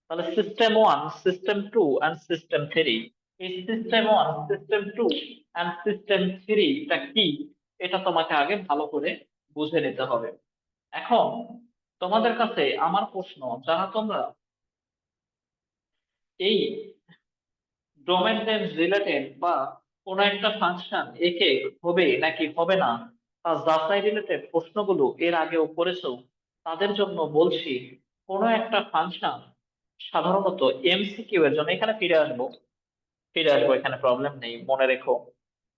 তাহলে সিস্টেম 1, সিস্টেম 2 এন্ড সিস্টেম 3, এই সিস্টেম 1, সিস্টেম 2 এন্ড সিস্টেম 3 টা কি এটা তোমাকে আগে ভালো করে বুঝে নিতে হবে। এখন তোমাদের কাছে আমার প্রশ্ন, যারা তোমরা এই ডোমেন নেম রিলেটেড বা কোন একটা ফাংশন একে হবে নাকি হবে না তা যাচাই রিলেটেড প্রশ্নগুলো এর আগেও করেছো, তাদের জন্য বলছি কোন একটা ফাংশন সাধারণত এমসিকিউ এর জন্য, এখানে ফিরে আসবো, এখানে প্রবলেম নেই, মনে রেখো।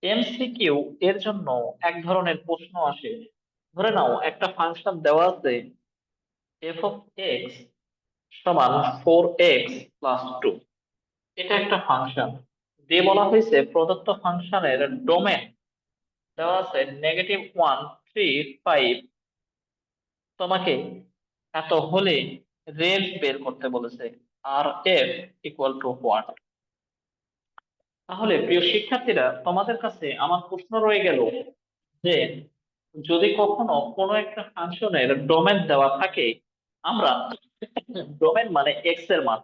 এমসিকিউ এর জন্য এক ধরনের প্রশ্ন আসে। ধরে নাও একটা ফাংশন দেওয়া আছে এফ অফ এক্স সমান 4x+2। এটা একটা ফাংশন দিয়ে বলা হয়েছে প্রদত্ত ফাংশনের ডোমেন দেওয়া আছে -1, 3, 5। তোমাকে এত হলে রেঞ্জ বের করতে বলেছে, আর এফ ইকুয়াল টু হোয়াট। তাহলে প্রিয় শিক্ষার্থীরা, তোমাদের কাছে আমার প্রশ্ন রয়ে গেল যে যদি কখনো কোনো একটা ফাংশনের ডোমেন দেওয়া থাকে, আমরা ডোমেন মানে এক্স এর মান,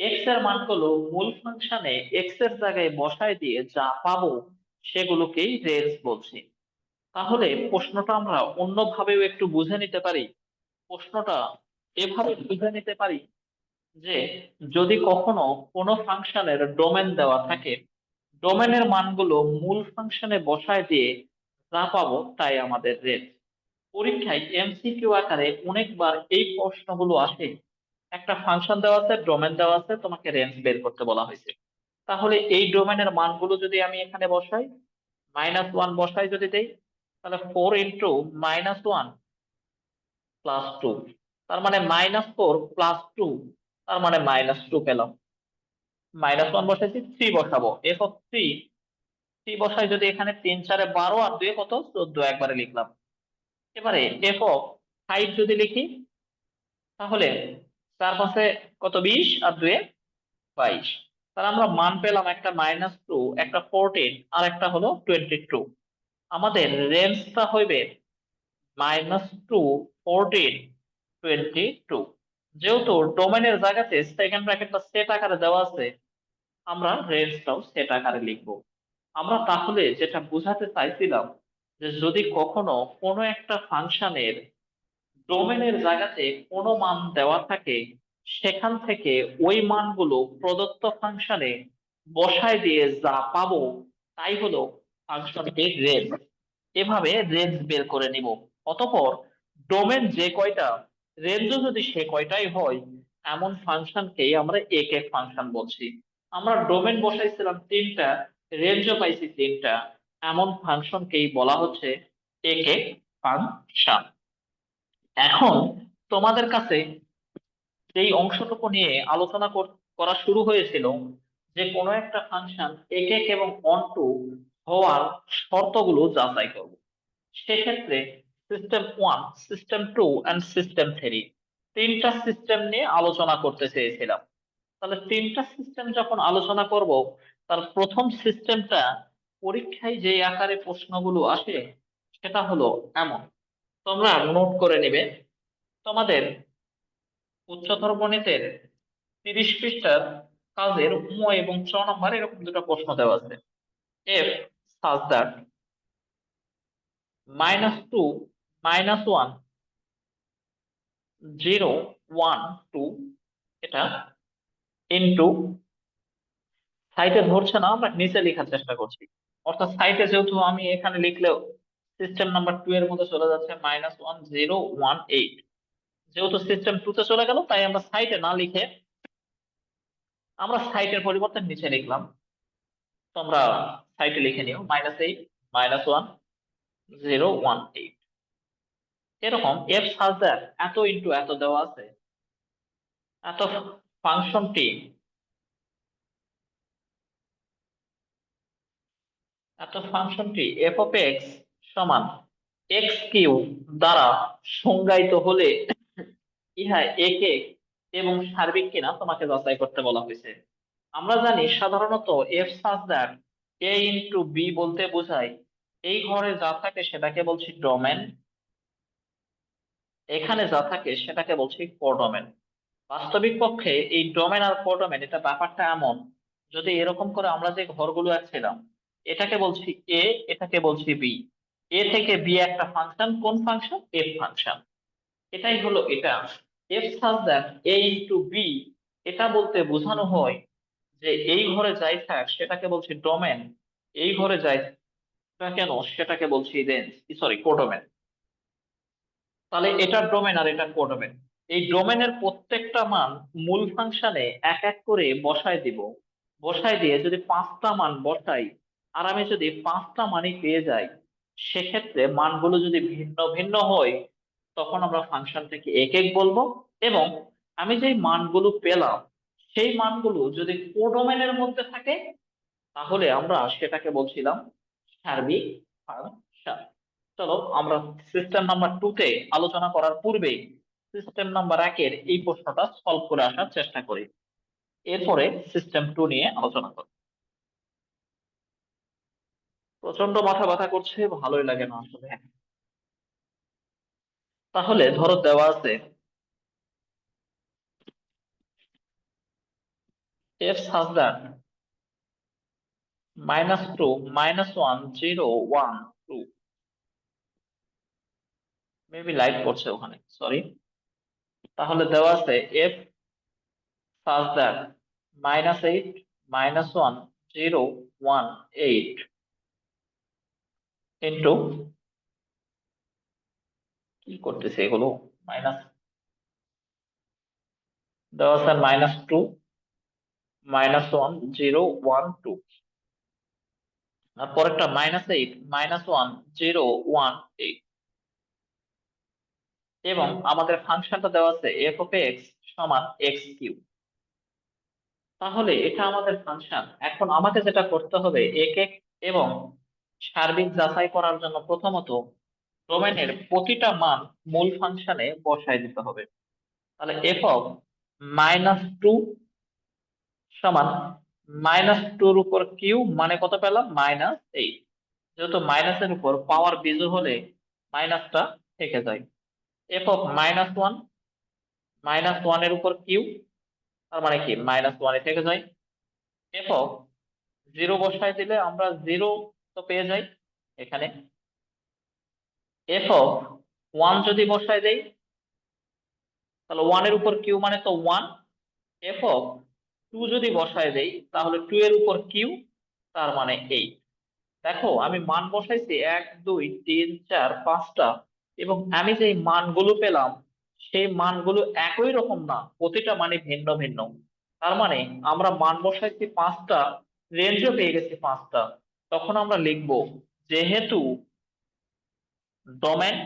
এক্স এর মানগুলো মূল ফাংশনে এক্স এর জায়গায় বসায় দিয়ে যা পাবো সেগুলোকেই রেঞ্জ বলছি। তাহলে প্রশ্নটা আমরা অন্যভাবেও একটু বুঝে নিতে পারি। প্রশ্নটা এভাবে বুঝে নিতে পারি যে যদি কখনো কোনো ফাংশনের ডোমেন দেওয়া থাকে, ডোমেনের মানগুলো মূল ফাংশনে বসায় দিয়ে যা পাবো তাই আমাদের রেঞ্জ। পরীক্ষায় এমসিকিউ আকারে অনেকবার এই প্রশ্নগুলো আসে। একটা ফাংশন দেওয়া আছে, ডোমেন দেওয়া আছে, তোমাকে রেঞ্জ বের করতে বলা হয়েছে। তাহলে এই ডোমেনের মানগুলো যদি আমি এখানে বসাই, -1 বসাই যদি দেই, তাহলে 4 × -1 + 2, তার মানে -4 + 2, তার মানে -2 পেলাম। -1 বসাইছি, 3 বসাবো, এফ অফ 3 বসাই যদি এখানে 3 × 4 = 12 আর 2 কত 14, একবারে লিখলাম। এবারে এফ অফ 5 যদি লিখি, তাহলে 4 × 5 কত 20 আর 2 22। তাহলে আমরা মান পেলাম একটা -2, একটা 14 আর একটা হলো 22। আমাদের রেঞ্জটা হইবে -2, 14, 22। যেহেতু ডোমেনের জায়গাতে সেকেন্ড ব্র্যাকেটটা সেট আকারে দেওয়া আছে, আমরা রেঞ্জটাও সেট আকারে লিখবো। আমরা তাহলে যেটা বোঝাতে চাইছিলাম যে যদি কখনো কোনো একটা ফাংশনের ডোমেনের জায়গাতে কোনো মান দেওয়া থাকে, সেখান থেকে ওই মানগুলো প্রদত্ত ফাংশনে বসায় দিয়ে যা পাবো তাই হলো ফাংশনটির রেঞ্জ। এভাবে রেঞ্জ বের করে নিব। অতঃপর ডোমেন যে কয়টা, রেঞ্জও যদি সে কয়টাই হয়, এমন ফাংশনকেই আমরা একক ফাংশন বলছি। আমরা ডোমেন বসাইছিলাম 3টা, রেঞ্জও পাইছি 3টা, এমন ফাংশনকেই বলা হচ্ছে একক ফাংশন। এখন তোমাদের কাছে এই অংশটুকু নিয়ে আলোচনা করা শুরু হয়েছিল যে কোনো একটা ফাংশন একক এবং অনটু হওয়ার শর্তগুলো যাচাই করব। সেক্ষেত্রে সিস্টেম 1, সিস্টেম 2 এন্ড সিস্টেম 3, 3টা সিস্টেম নিয়ে আলোচনা করতে চেয়েছিলাম। তাহলে 3টা সিস্টেম যখন আলোচনা করব, তার প্রথম সিস্টেমটা পরীক্ষায় যে আকারে প্রশ্নগুলো আসে সেটা হলো এমন। তোমরা নোট করে নিবে, তোমাদের উচ্চতর গণিতের 30 পৃষ্ঠার কাজের এবং 6 নম্বর এরকম দুটো প্রশ্ন দেওয়া আছে। এফ সাজ দ্যাট -2, -1, 0, 1, 2 এটা ইনটু, সাইটে ধরছে না, আমরা নিচে লেখার চেষ্টা করছি। অর্থাৎ সাইটে যেহেতু আমি এখানে লিখলেও সিস্টেম নাম্বার 2 এর মধ্যে চলে যাচ্ছে -1018, যেহেতু সিস্টেম 2 তে চলে গেল, তাই আমরা সাইটে না লিখে আমরা সাইটের পরিবর্তে নিচে লিখলাম। তোমরা সাইটে লিখে নিও -8, -1, 0, 1, 8। এরকম এফ সাজ দ্যাট এত ইনটু এত দেওয়া আছে, এত ফাংশনটি এফ অফ এক্স সমান এক্স কিউ দ্বারা সংজ্ঞায়িত হলে ইহা একক এবং সার্বিক কিনা তোমাকে যাচাই করতে বলা হয়েছে। আমরা জানি সাধারণত F such that a into B বলতে বোঝায় এই ঘরে যা থাকে সেটাকে বলছি ডোমেন, এখানে যা থাকে সেটাকে বলছি কোডোমেন। বাস্তবিক পক্ষে এই ডোমেন আর কোডোমেন এটা ব্যাপারটা এমন, যদি এরকম করে আমরা যে ঘরগুলো আঁকছিলাম, এটাকে বলছি এ, এটাকে বলছি বি, এ থেকে বি একটা ফাংশন, কোন ফাংশন? F function. এটাই হলো এটা। F such that a into B, এটা বলতে বোঝানো হয় যে এই ঘরে যাই থাক সেটাকে বলছি ডোমেন, এই ঘরে যাই থাক কেন সেটাকে বলছি রেঞ্জ, সরি কোডোমেন। তাহলে এটা ডোমেন আর এটা কোডোমেন। এই ডোমেনের প্রত্যেকটা মান মূল ফাংশনে এক এক করে বসায় দিব। বসায় দিয়ে যদি 5টা মান বসাই, আর আমি যদি 5টা মানই পেয়ে যাই, সেক্ষেত্রে মানগুলো যদি ভিন্ন ভিন্ন হয়, তখন আমরা ফাংশনটাকে এক এক বলবো। এবং আমি যেই মানগুলো পেলাম, সেই মানগুলো যদি কোডোমেনের মধ্যে থাকে, তাহলে আমরা সেটাকে বলছিলাম সার্বিক ফাংশন। চলো আমরা সিস্টেম নাম্বার 2 তে আলোচনা করার পূর্বে সিস্টেম নাম্বার 1 এর এই প্রশ্নটা সলভ করে আসার চেষ্টা করি, এরপরে সিস্টেম 2 নিয়ে আলোচনা করব। প্রচন্ড মাথা ব্যথা করছে, ভালোই লাগে না আসলে। তাহলে ধরো দেওয়া আছে F such that -2, -1, 0, 1, 2, maybe light পড়ছে ওখানে, সরি। তাহলে দেওয়া আছে এফ সাজ দ্যাট -8, -1, 0, 1, 8 ইন্টু, কি করতেছে এগুলো, মাইনাস, দেওয়া আছে -2, -1, 0, 1, 2, আর পরেরটা -8, -1, 0, 1, 8। এবং আমাদের ফাংশনটা দেওয়া আছে এফ অফ এক্স সমান এক্স কিউ। তাহলে এটা আমাদের ফাংশন। এখন আমাকে যেটা করতে হবে এক এক এবং সার্বিক যাচাই করার জন্য, প্রথমত ডোমেনের প্রতিটা মান মূল ফাংশনে বসায় দিতে হবে। তাহলে এফ অফ -2 সমান -2 এর উপর কিউ মানে কত পেলাম? -8। যেহেতু মাইনাসের উপর পাওয়ার বিজোড় হলে মাইনাসটা থেকে যায়। এফ অফ -1, -1 এর উপর কিউ, তার মানে কি -1 থেকে যায়। এফ অফ 0 বসায় দিলে আমরা 0 তো পেয়ে যাই এখানে। এফ অফ 1 যদি বসায় দেই, তাহলে 1 এর উপর কিউ মানে তো 1। এফ অফ 2 যদি বসায় দেই, তাহলে 2 এর উপর কিউ, তার মানে 8। দেখো আমি মান বসাইছি 1 2 3 4 5টা, এবং আমি যে মানগুলো পেলাম সেই মানগুলো একই রকম না, প্রতিটা মানে ভিন্ন ভিন্ন। তার মানে আমরা মান বসাইছি 5টা, রেঞ্জও পেয়ে গেছি 5টা। তখন আমরা লিখবো যেহেতু ডোমেন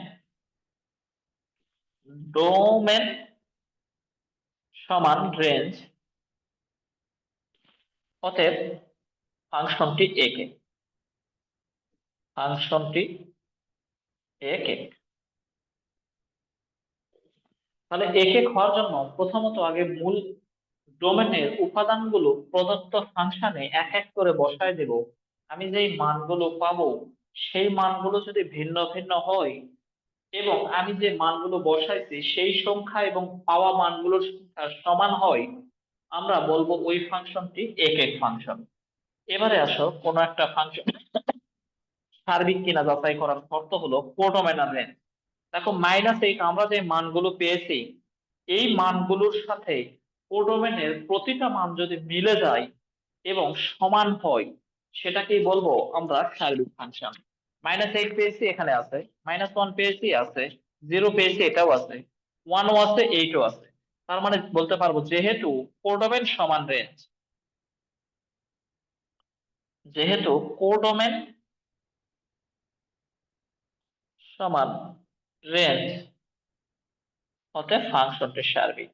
ডোমেন সমান রেঞ্জ, অতএব ফাংশনটি একে, ফাংশনটি একে। তাহলে একে হওয়ার জন্য প্রথমত আগে মূল ডোমেনের উপাদানগুলো প্রদত্ত ফাংশনে এক এক করে বসায় দেব। আমি যেই মানগুলো পাবো সেই মানগুলো যদি ভিন্ন ভিন্ন হয় এবং আমি যে মানগুলো বসাইছি সেই সংখ্যা এবং পাওয়া মানগুলোর সংখ্যা সমান হয়, আমরা বলবো ওই ফাংশনটি একক ফাংশন। এবারে আসো কোনো একটা ফাংশন সার্বিক কিনা যাচাই করার শর্ত হলো কোডোমেন আর রেঞ্জ। দেখো -8 আমরা যে মানগুলো পেয়েছি এই মানগুলোর সাথে কোডোমেনের প্রতিটা মান যদি মিলে যায় এবং সমান হয়, সেটাকেই বলবো আমরা সার্বিক ফাংশন। -8 পেয়েছি, এখানে আছে, -1 পেয়েছি, আছে, 0 পেয়েছি, এটাও আছে, 1ও আছে, 8ও আছে। তার মানে বলতে পারবো যেহেতু কোডোমেন সমান রেঞ্জ, যেহেতু কোডোমেন সমান রেঞ্জ, অতএব ফাংশনটি সার্বিক,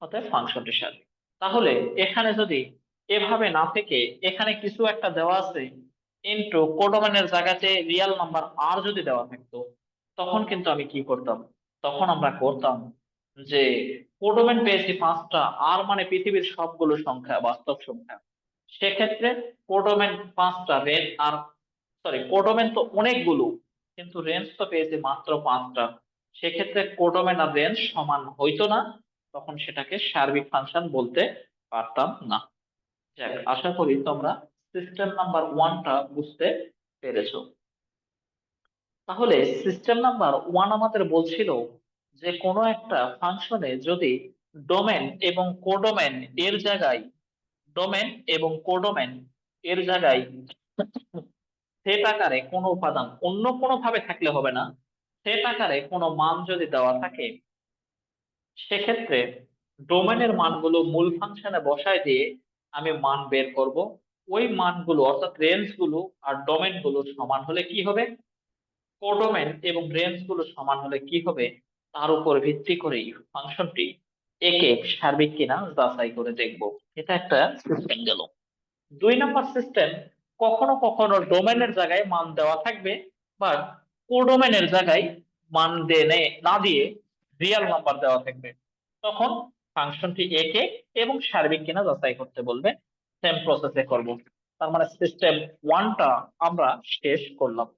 অতএব ফাংশনটি সার্বিক। তাহলে এখানে যদি এভাবে না থেকে এখানে কিছু একটা দেওয়া আছে ইনটু কোডোমেনের জায়গাতে রিয়েল নাম্বার আর যদি দেওয়া থাকতো, তখন কিন্তু আমি কি করতাম, তখন আমরা করতাম যে কোডোমেন পেয়েছি 5টা, আর মানে পৃথিবীর সবগুলো সংখ্যা বাস্তব সংখ্যা, সেক্ষেত্রে কোডোমেন 5টা, রেঞ্জ আর সরি কোডোমেন তো অনেকগুলো কিন্তু রেঞ্জ তো পেয়েছি মাত্র 5টা, সেক্ষেত্রে কোডোমেন আর রেঞ্জ সমান হইতো না, তখন সেটাকে সার্বিক ফাংশন বলতে পারতাম না। যাক, আশা করি তোমরা সিস্টেম নাম্বার ওয়ানটা বুঝতে পেরেছো। তাহলে সিস্টেম নাম্বার ওয়ান আমাদের বলছিল যে কোনো একটা ফাংশনে যদি ডোমেন এবং কোডোমেন এর জায়গায় ডোমেন এবং কোডোমেন এর জায়গায় সেট আকারে কোনো উপাদান অন্য কোনো ভাবে থাকলে হবে না, সেট আকারে কোনো মান যদি দেওয়া থাকে, সেক্ষেত্রে ডোমেনের মানগুলো মূল ফাংশনে বসায় দিয়ে আমি মান বের করব। ওই মানগুলো অর্থাৎ রেঞ্জ গুলো আর ডোমেন গুলো সমান হলে কি হবে, কোডোমেন এবং রেঞ্জ গুলো সমান হলে কি হবে, তার উপর ভিত্তি করেই ফাংশনটি একে সার্বিক কিনা যাচাই করে দেখব। এটা একটা সিস্টেম গেল। 2 নম্বর সিস্টেম, কখনো কখনো ডোমেনের জায়গায় মান দেওয়া থাকবে বা কোডোমেনের জায়গায় মান না দিয়ে রিয়েল নাম্বার দেওয়া থাকবে, তখন ফাংশনটি একে এবং সার্বিক কিনা যাচাই করতে বলবে। সেম প্রসেসে করব। তার মানে সিস্টেম ওয়ানটা আমরা শেষ করলাম।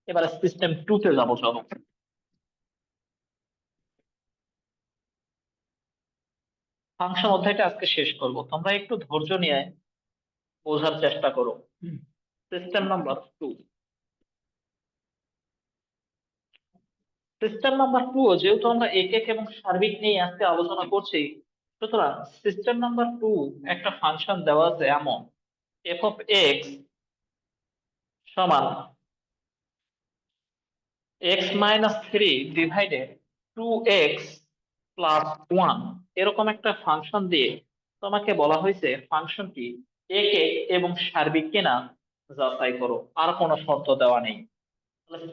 এবারে সিস্টেম টু তে যাবো, চলো। ফাংশন অধ্যায়টা আজকে শেষ করব, তোমরা একটু ধৈর্য নিয়ে বোঝার চেষ্টা করো। System number two, system number two যেহেতু আমরা একক এবং সার্বিক নিয়ে আজকে আলোচনা করছি, সুতরাং সিস্টেম নাম্বার টু একটা ফাংশন দেওয়া আছে এমন, এফ অফ এক্স সমান x-3 ডিভাইডেড 2x প্লাস 1, এরকম একটা ফাংশন দিয়ে তোমাকে বলা হয়েছে ফাংশনটি একক এবং সার্বিক কিনা যাচাই করো, আর কোনো শর্ত দেওয়া নেই।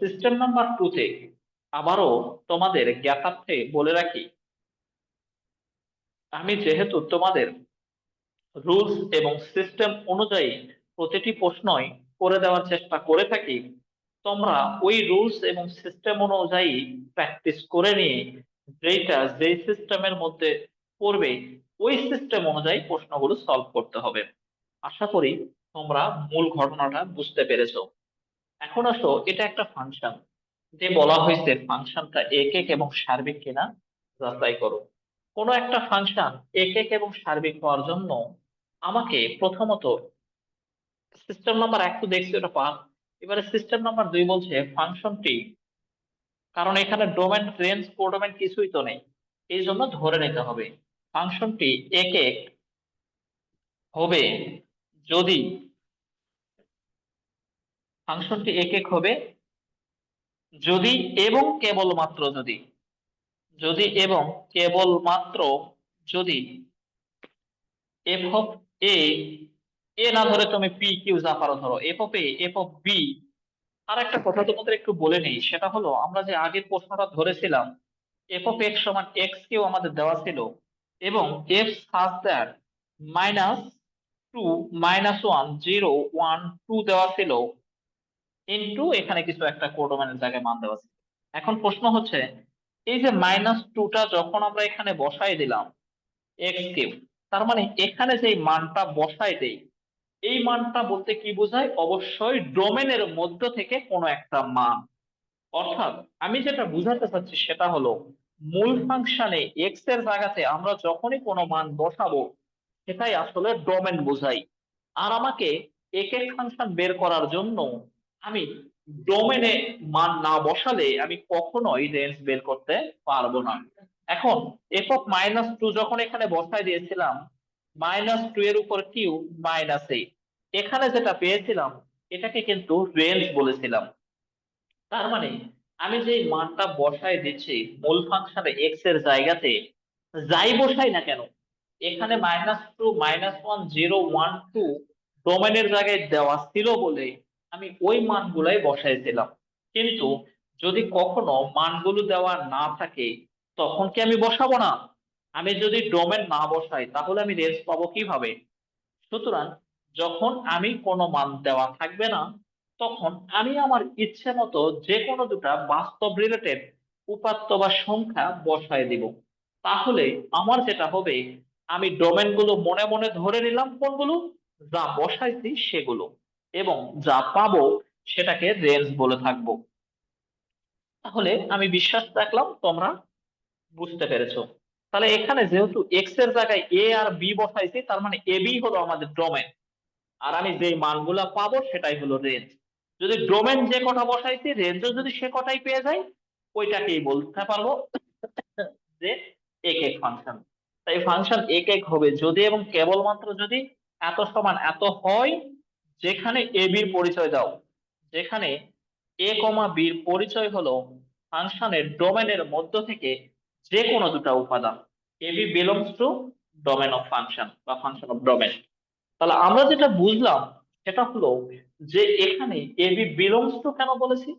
সিস্টেম নাম্বার টু তে আবারও তোমাদের জ্ঞাতার্থে বলে রাখি, আমি যেহেতু তোমাদের রুলস এবং সিস্টেম অনুযায়ী প্রতিটি প্রশ্নই করে দেওয়ার চেষ্টা করে থাকি, তোমরা ওই রুলস এবং সিস্টেম অনুযায়ী প্র্যাকটিস করে নিয়ে যেটা যেই সিস্টেমের মধ্যে পড়বে ওই সিস্টেম অনুযায়ী প্রশ্নগুলো সলভ করতে হবে। আশা করি তোমরা মূল ঘটনাটা বুঝতে পেরেছো। এখন আসো, এটা একটা ফাংশন যে বলা হয়েছে ফাংশনটা একক এবং সার্বিক কিনা যাচাই করো। কোনো একটা ফাংশন একক এবং সার্বিক হওয়ার জন্য আমাকে প্রথমত সিস্টেম নাম্বার এক তো দেখছি ওটা পাস, এবারে সিস্টেম নাম্বার দুই বলছে ফাংশনটি, কারণ এখানে ডোমেন রেঞ্জ কোডোমেন কিছুই তো নেই, এই জন্য ধরে নিতে হবে ফাংশনটি এক হবে যদি ফাংশনটি এক হবে যদি এবং কেবলমাত্র এবং কেবলমাত্র যদি এফ অফ এ এ না ধরে তুমি পি কিউ যা পারো ধরো, f of a f of b. আর একটা কথা তোমাদের একটু বলে নেই, সেটা হলো আমরা যে আগের প্রশ্নটা ধরেছিলাম এফ অফ এক্স সমান এক্স কেও আমাদের দেওয়া ছিল, এবং এফ সাজ দ্যাট -2 -1 0 1 2 দেওয়া ছিল, ইনটু এখানে কিছু একটা কোডোমানের জায়গায় মান দেওয়া ছিল। এখন প্রশ্ন হচ্ছে, এই যে -2টা যখন আমরা এখানে বসাই দিলাম এক্স কিউব, তার মানে এখানে যে মানটা বসাই দেই, এই মানটা বলতে কি বোঝায়? অবশ্যই ডোমেনের মধ্য থেকে কোনো একটা মান। অর্থাৎ আমি যেটা বুঝাতে চাচ্ছি সেটা হলো, মূল ফাংশনে এক্স এর জায়গাতে আমরা যখনই কোনো মান বসাবো সেটাই আসলে ডোমেন বোঝাই। আর আমাকে এক এক ফাংশন বের করার জন্য আমি ডোমেনে মান না বসালে আমি কখনোই রেঞ্জ বের করতে পারবো না। এখন f(-2) যখন এখানে বসাই দিয়েছিলাম, -2 এর উপর কিউ -8, এখানে যেটা পেয়েছিলাম এটাকে কিন্তু রেঞ্জ বলেছিলাম। তার মানে আমি যে মানটা বসাই দিচ্ছি মূল ফাংশনে এক্স এর জায়গাতে, যাই বসাই না কেন, এখানে -2 -1 0 1 2 ডোমেনের জায়গায় দেওয়া ছিল বলে আমি ওই মানগুলাই বসাইছিলাম। কিন্তু যদি কখনো মানগুলো দেওয়া না থাকে তখন কি আমি বসাবো না? আমি যদি ডোমেন না বসাই তাহলে আমি রেঞ্জ পাবো কিভাবে? সুতরাং যখন আমি কোনো মান দেওয়া থাকবে না তখন আমি আমার ইচ্ছে মতো যে কোনো দুটা বাস্তব রিলেটেড উপাত্ত বা সংখ্যা বসায় দিব। তাহলে আমার যেটা হবে, আমি ডোমেন গুলো মনে মনে ধরে নিলাম কোনগুলো, যা বসাইছি সেগুলো, এবং যা পাবো সেটাকে রেঞ্জ বলে থাকবো। তাহলে আমি বিশ্বাস রাখলাম তোমরা বুঝতে পেরেছো। তাহলে এখানে যেহেতু এক্স এর জায়গায় এ আর বি বসাইছি, তার মানে এ বি হলো আমাদের ডোমেন, আর আমি যে মানগুলা পাবো সেটাই হলো রেঞ্জ। যদি ডোমেন যে কটা বসাইছি রেঞ্জও যদি সে কটাই পেয়ে যাই, ওইটাকেই বলতে পারবো যে এক এক ফাংশন। তাই ফাংশন এক এক হবে যদি এবং কেবলমাত্র যদি এত সমান এত হয়, যেখানে এ বির পরিচয় দাও, যেখানে এ কমা বির পরিচয় হলো ফাংশনের ডোমেনের মধ্য থেকে যে কোনো দুটা উপাদান। A b belongs to domain of function বা ফাংশন অফ ডোমেন। তাহলে আমরা যেটা বুঝলাম সেটা হলো যে এখানে এ বি বিলংস টু কেন বলেছি?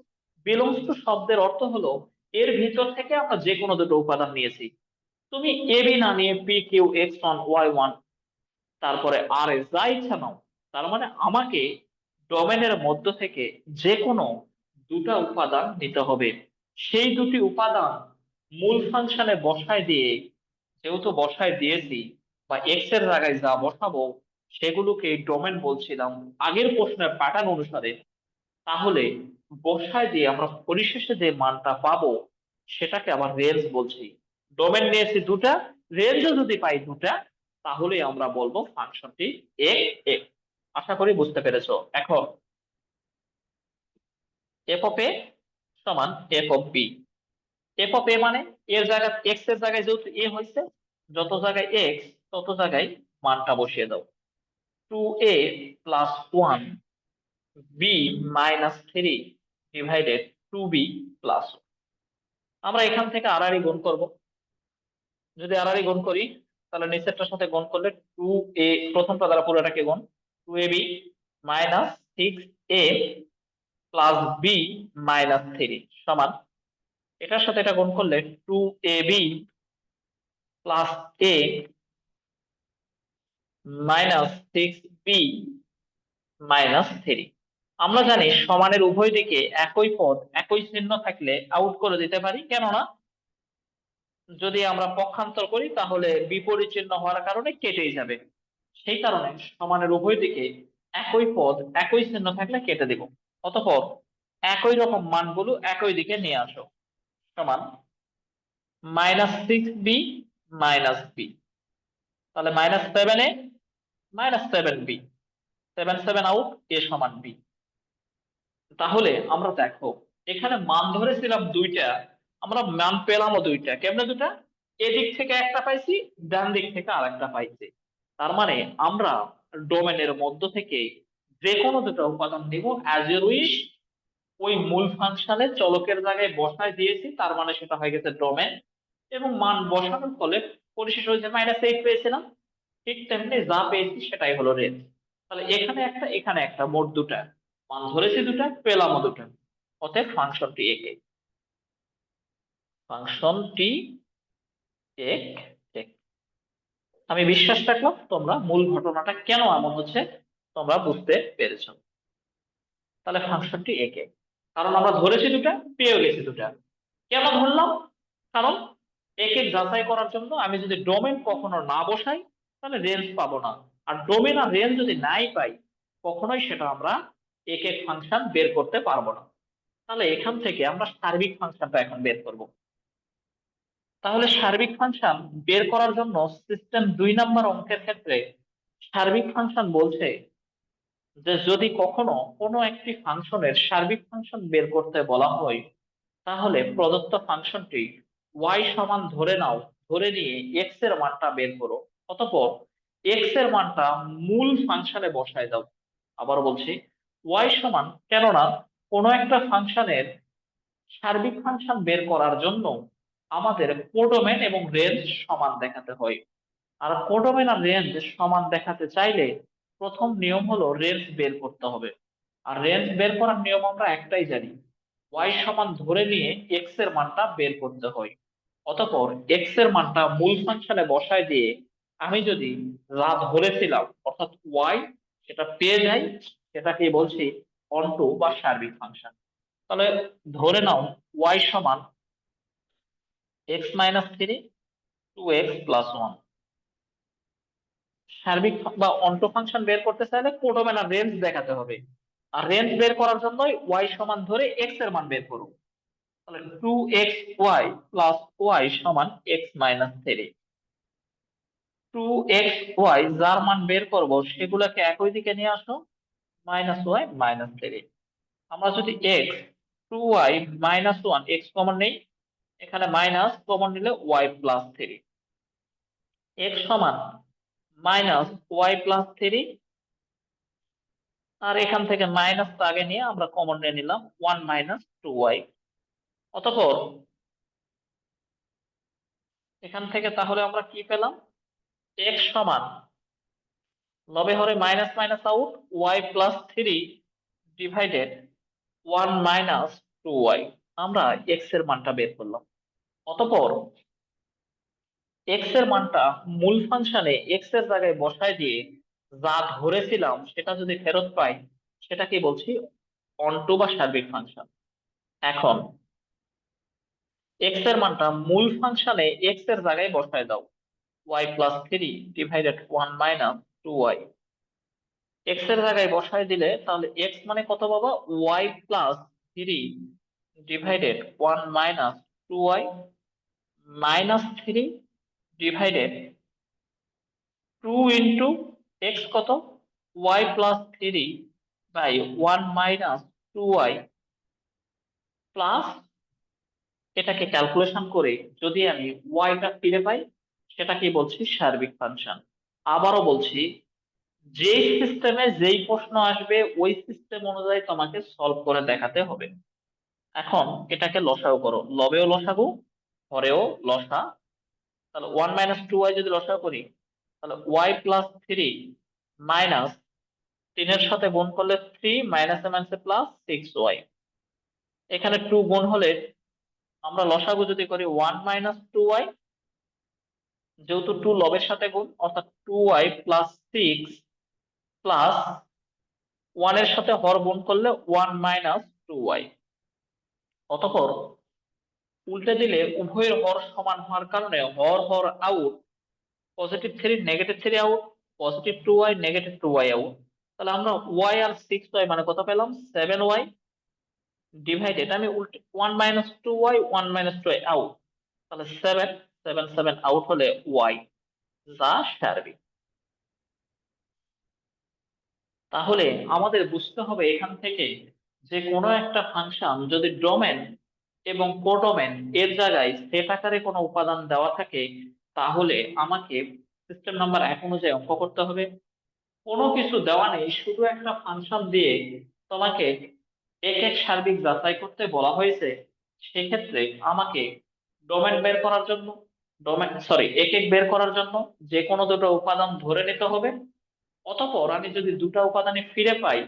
বিলংস টু শব্দের অর্থ হলো এর ভিতর থেকে আমরা যে কোনো দুটো উপাদান নিয়েছি। তুমি এ বি না নিয়ে পি কিউ x1 y1 তারপরে আর এ যা ইচ্ছা নাও, তার মানে আমাকে ডোমেনের মধ্য থেকে যে কোনো দুটা উপাদান নিতে হবে। সেই দুটি উপাদান মূল ফাংশনে বসায় দিয়ে, যেহেতু বসায় দিয়েছি বা এক্স এর জায়গায় যা বসাবো সেগুলোকে ডোমেন বলছিলাম আগের প্রশ্নের প্যাটার্ন অনুসারে। তাহলে বসায় দিয়ে আমরা পরিশেষে যে মানটা পাবো সেটাকে আবার রেঞ্জ বলছি। ডোমেন নিয়েছি দুটা, রেঞ্জও যদি পাই দুটা, তাহলে আমরা বলবো ফাংশনটি এক এক। আশা করি বুঝতে পেরেছো। এখন এফ অফ এ সমান f of b. F of a মানে এর জায়গায় এক্স এর জায়গায় যেহেতু এ হয়েছে, যত জায়গায় এক্স তত জায়গায় মানটা বসিয়ে দাও। 2a plus 1 B -3 divided 2b plus. আমরা এখান থেকে আড়াআড়ি গুণ করব। যদি আড়াআড়ি গুণ করি তাহলে নিচেরটার সাথে গুণ করলে 2a, প্রথমটা দ্বারা পুরোটাকে গুণ, 2ab -6a প্লাস বি -3 সমান, এটার সাথে এটা গুণ করলে 2ab প্লাস a -6b -3। আমরা জানি সমানের উভয় দিকে একই পদ একই চিহ্ন থাকলে আউট করে দিতে পারি, কেননা যদি আমরা পক্ষান্তর করি তাহলে বিপরীত চিহ্ন হওয়ার কারণে কেটেই যাবে। সেই কারণে সমানের উভয় দিকে একই পদ একই চিহ্ন থাকলে কেটে দিব। অতঃপর একই রকম মানগুলো একই দিকে নিয়ে আসো। সমান -6b -b, তাহলে -7a -7b, 7 7 আউট, a সমান b। তাহলে আমরা দেখো এখানে মান ধরেছিলাম দুইটা, আমরা মান পেলামও দুইটা। কেমনে দুটা? এদিক থেকে একটা পাইছি, ডান দিক থেকে আরেকটা পাইছি। তার মানে আমরা ডোমেনের মধ্য থেকে যে কোনো দুটো উপাদান নিব অ্যাজ ইউর উইশ, ওই মূল ফাংশনে চলকের জায়গায় বসায় দিয়েছি, তার মানে সেটা হয়ে গেছে ডোমেন। এবং মান বসানোর ফলে পরিশেষ হয়েছে -8 পেয়েছিলাম। ঠিক তেমনি যা পেয়েছি সেটাই হলো রেঞ্জ। তাহলে এখানে একটা এখানে একটা, মোট দুটা মান ধরেছি, দুটা পেলামও দুটা। অতএব ফাংশনটি একে, ফাংশনটি এক এক। আমি বিশ্বাস রাখলাম তোমরা মূল ঘটনাটা কেন এমন হচ্ছে তোমরা বুঝতে পেরেছো। তাহলে ফাংশনটি একে, কারণ আমরা ধরেছি দুটা, পেয়ে গেছি দুটা। কেন ধরলাম? কারণ একে যাচাই করার জন্য আমি যদি ডোমেন কখনো না বসাই তাহলে রেঞ্জ পাবো না। আর ডোমেন আর রেঞ্জ যদি নাই পাই, কখনোই সেটা আমরা একে ফাংশন বের করতে পারবো না। তাহলে এখান থেকে আমরা সার্বিক ফাংশনটা এখন বের করব। তাহলে সার্বিক ফাংশন বের করার জন্য সিস্টেম 2 নম্বর অঙ্কের ক্ষেত্রে সার্বিক ফাংশন বলছে যে যদি কখনো কোনো একটি ফাংশনের সার্বিক ফাংশন বের করতে বলা হয়, তাহলে প্রদত্ত ফাংশনটি y সমান ধরে নাও, ধরে নিয়ে x এর মানটা বের করো। অতঃপর x এর মানটা মূল ফাংশনে বসায় দাও। আবার বলছি y সমান, কেননা কোনো একটা ফাংশনের সার্বিক ফাংশন বের করার জন্য আমাদের কোডোমেন এবং রেঞ্জ সমান দেখাতে হয়। আর কোডোমেন আর রেঞ্জ সমান দেখাতে চাইলে প্রথম নিয়ম হলো রেঞ্জ বের করতে হবে। আর রেঞ্জ বের করার নিয়ম আমরা একটাই জানি, y সমান ধরে নিয়ে x এর মানটা বের করতে হয়। অতঃপর x এর মানটা মূল ফাংশনে বসায় দিয়ে আমি যদি যা ধরেছিলাম অর্থাৎ y, সেটা পেয়ে যাই, সেটাকে বলছি অনটু বা সার্বিক ফাংশন। তাহলে ধরে নাও y সমান x-3 2x+1। সার্বিক বা অন্টো ফাংশন বের করতে চাইলে কোডোমেন আর রেঞ্জ দেখাতে হবে। আর রেঞ্জ বের করার জন্য y সমান ধরে x এর মান বের করুন। তাহলে 2xy+y সমান x-3। 2xy যার মান বের করব সেগুলোকে একই দিকে নিয়ে আসো, -y-3। আমরা যদি x 2y-1 x কমন নেই, এখানে মাইনাস কমন নিলে y+3, x সমান -y+3। আর এখান থেকে মাইনাস আগে নিয়ে আমরা কমন নিয়ে নিলাম 1 - 2y। অতঃপর এখান থেকে তাহলে আমরা কি পেলাম? x সমান লবে হরে minus minus out y+3 divided 1 - 2y। আমরা x এর মানটা বের করলাম। অতঃপর x এর মানটা মূল ফাংশনে x এর জায়গায় বসায় দিয়ে যা ধরেছিলাম সেটা যদি ফেরত পাই, সেটাকে বলছি অনটু বা সার্বিক ফাংশন। এখন x এর মানটা মূল ফাংশনে x এর জায়গায় বসায় দাও, y+3 ডিভাইডেড 1 - 2y। x এর জায়গায় বসায় দিলে তাহলে x মানে কত পাবো? y+3 divided 1 - 2y, -3 divided 2 × x কত? y+3 বাই 1 - 2y প্লাস, এটাকে ক্যালকুলেশন করে যদি আমি ওয়াইটা ফিরে পাই, সেটাকে বলছি সার্বিক ফাংশন। আবারও বলছি, যেই সিস্টেমে যেই প্রশ্ন আসবে ওই সিস্টেম অনুযায়ী তোমাকে সলভ করে দেখাতে হবে। এখন এটাকে লসাগু করো, লবেও লসাগু, হরেও লসা। তাহলে 1 - 2y যদি লসাগু করি, তাহলে y+3 মাইনাস 3 এর সাথে গুণ করলে 3 মাইনাসে মাইনাসে +6y। এখানে 2 গুণ হলে আমরা লসাগু যদি করি 1 - 2y, যেহেতু 2 লবের সাথে গুণ অর্থাৎ 2y+6 প্লাস 1 এর সাথে হর গুণ করলে 1 - 2y। অতঃপর উল্টে দিলে উভয়ের হর সমান হওয়ার কারণে হর হর out, +3 -3 out, +2y -2y out. তাহলে আমরা y আর 6y মানে কত পেলাম? 7y ডিভাইডেড, আমি উল্টে 1 - 2y 1 - 2y আউট, তাহলে 7 7 7 আউট হলে y, যা সার্বিক। তাহলে আমাদের বুঝতে হবে এখান থেকে যে কোনো একটা ফাংশন যদি ডোমেন এবং কোডোমেন এর জায়গায় সেট আকারে কোনো উপাদান দেওয়া থাকে, তাহলে আমাকে সিস্টেম নাম্বার 1 অনুযায়ী অঙ্ক করতে হবে। কোনো কিছু দেওয়া নেই, শুধু একটা ফাংশন দিয়ে তোমাকে এক এক সার্বিক যাচাই করতে বলা হয়েছে, সেক্ষেত্রে আমাকে ডোমেন বের করার জন্য এক এক বের করার জন্য যে কোনো দুটো উপাদান ধরে নিতে হবে। অতঃপর আমি যদি দুটো উপাদানে ফিরে পাই,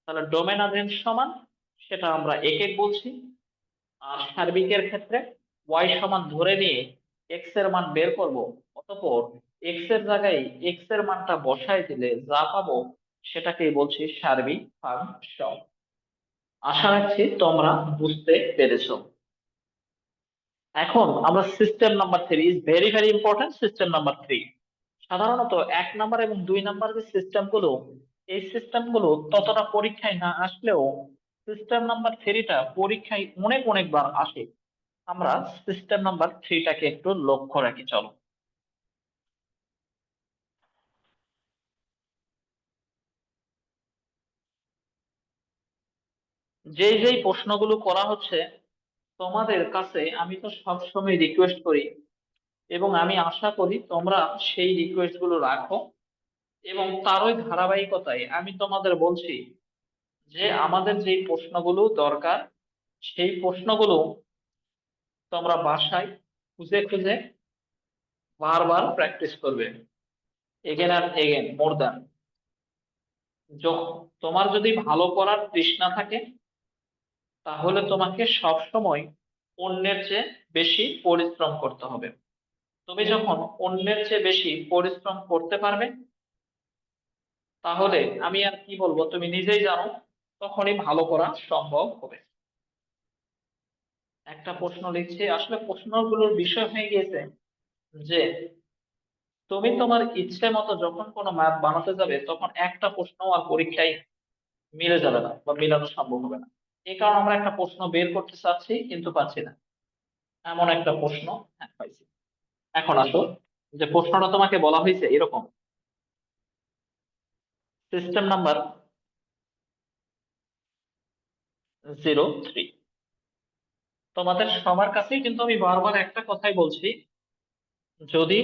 তাহলে ডোমেন আর রেঞ্জ সমান, সেটা আমরা এক এক বলছি। আর সার্বিকের ক্ষেত্রে ওয়াই সমান ধরে নিয়ে এক্স এর মান বের করব। অতঃপর এক্স এর জায়গায় এক্স এর মানটা বসাই দিলে যা পাবো সেটাকেই বলছি সার্বিক ফাংশন। আশা রাখছি তোমরা বুঝতে পেরেছো। এখন আমরা system number 3 is very very important. System number 3 সাধারণত 1 নাম্বার এবং 2 নাম্বার যে সিস্টেমগুলো, এই সিস্টেমগুলো ততটা পরীক্ষায় না আসলেও সিস্টেম নাম্বার 3টা পরীক্ষায় অনেক অনেকবার আসে। আমরা সিস্টেম নাম্বার 3টাকে একটু লক্ষ্য রাখি, চলো। যেই যেই প্রশ্নগুলো করা হচ্ছে তোমাদের কাছে, আমি তো সবসময় রিকোয়েস্ট করি এবং আমি আশা করি তোমরা সেই রিকোয়েস্ট গুলো রাখো, এবং তারই ধারাবাহিকতায় আমি তোমাদের বলছি যে আমাদের যেই প্রশ্নগুলো দরকার, সেই প্রশ্নগুলো তোমরা বাসায় খুঁজে খুঁজে বারবার প্র্যাকটিস করবে, এগেন আর এগেন, মোর দ্যান। তোমার যদি ভালো করার তৃষ্ণা থাকে, তাহলে তোমাকে সব সময় অন্যের চেয়ে বেশি পরিশ্রম করতে হবে। তুমি যখন অন্যের চেয়ে বেশি পরিশ্রম করতে পারবে, তাহলে আমি আর কি বলবো, তুমি নিজেই জানো, তখনই ভালো করা সম্ভব হবে। একটা প্রশ্ন লিখছি, আসলে প্রশ্নগুলোর বিষয় হয়ে গিয়েছে যে তুমি তোমার ইচ্ছে মতো যখন কোনো ম্যাথ বানাতে যাবে, তখন একটা প্রশ্ন আর পরীক্ষায় মিলে যাবে না বা মিলানো সম্ভব হবে না। এই কারণে আমরা একটা প্রশ্ন বের করতে চাচ্ছি কিন্তু পাচ্ছি না, এমন একটা প্রশ্ন। হ্যাঁ, পাইছি। এখন আসো, যে প্রশ্নটা তোমাকে বলা হয়েছে এরকম, সিস্টেম নাম্বার 03। তোমাদের সবার কাছেই কিন্তু আমি বারবার একটা কথাই বলছি, যদি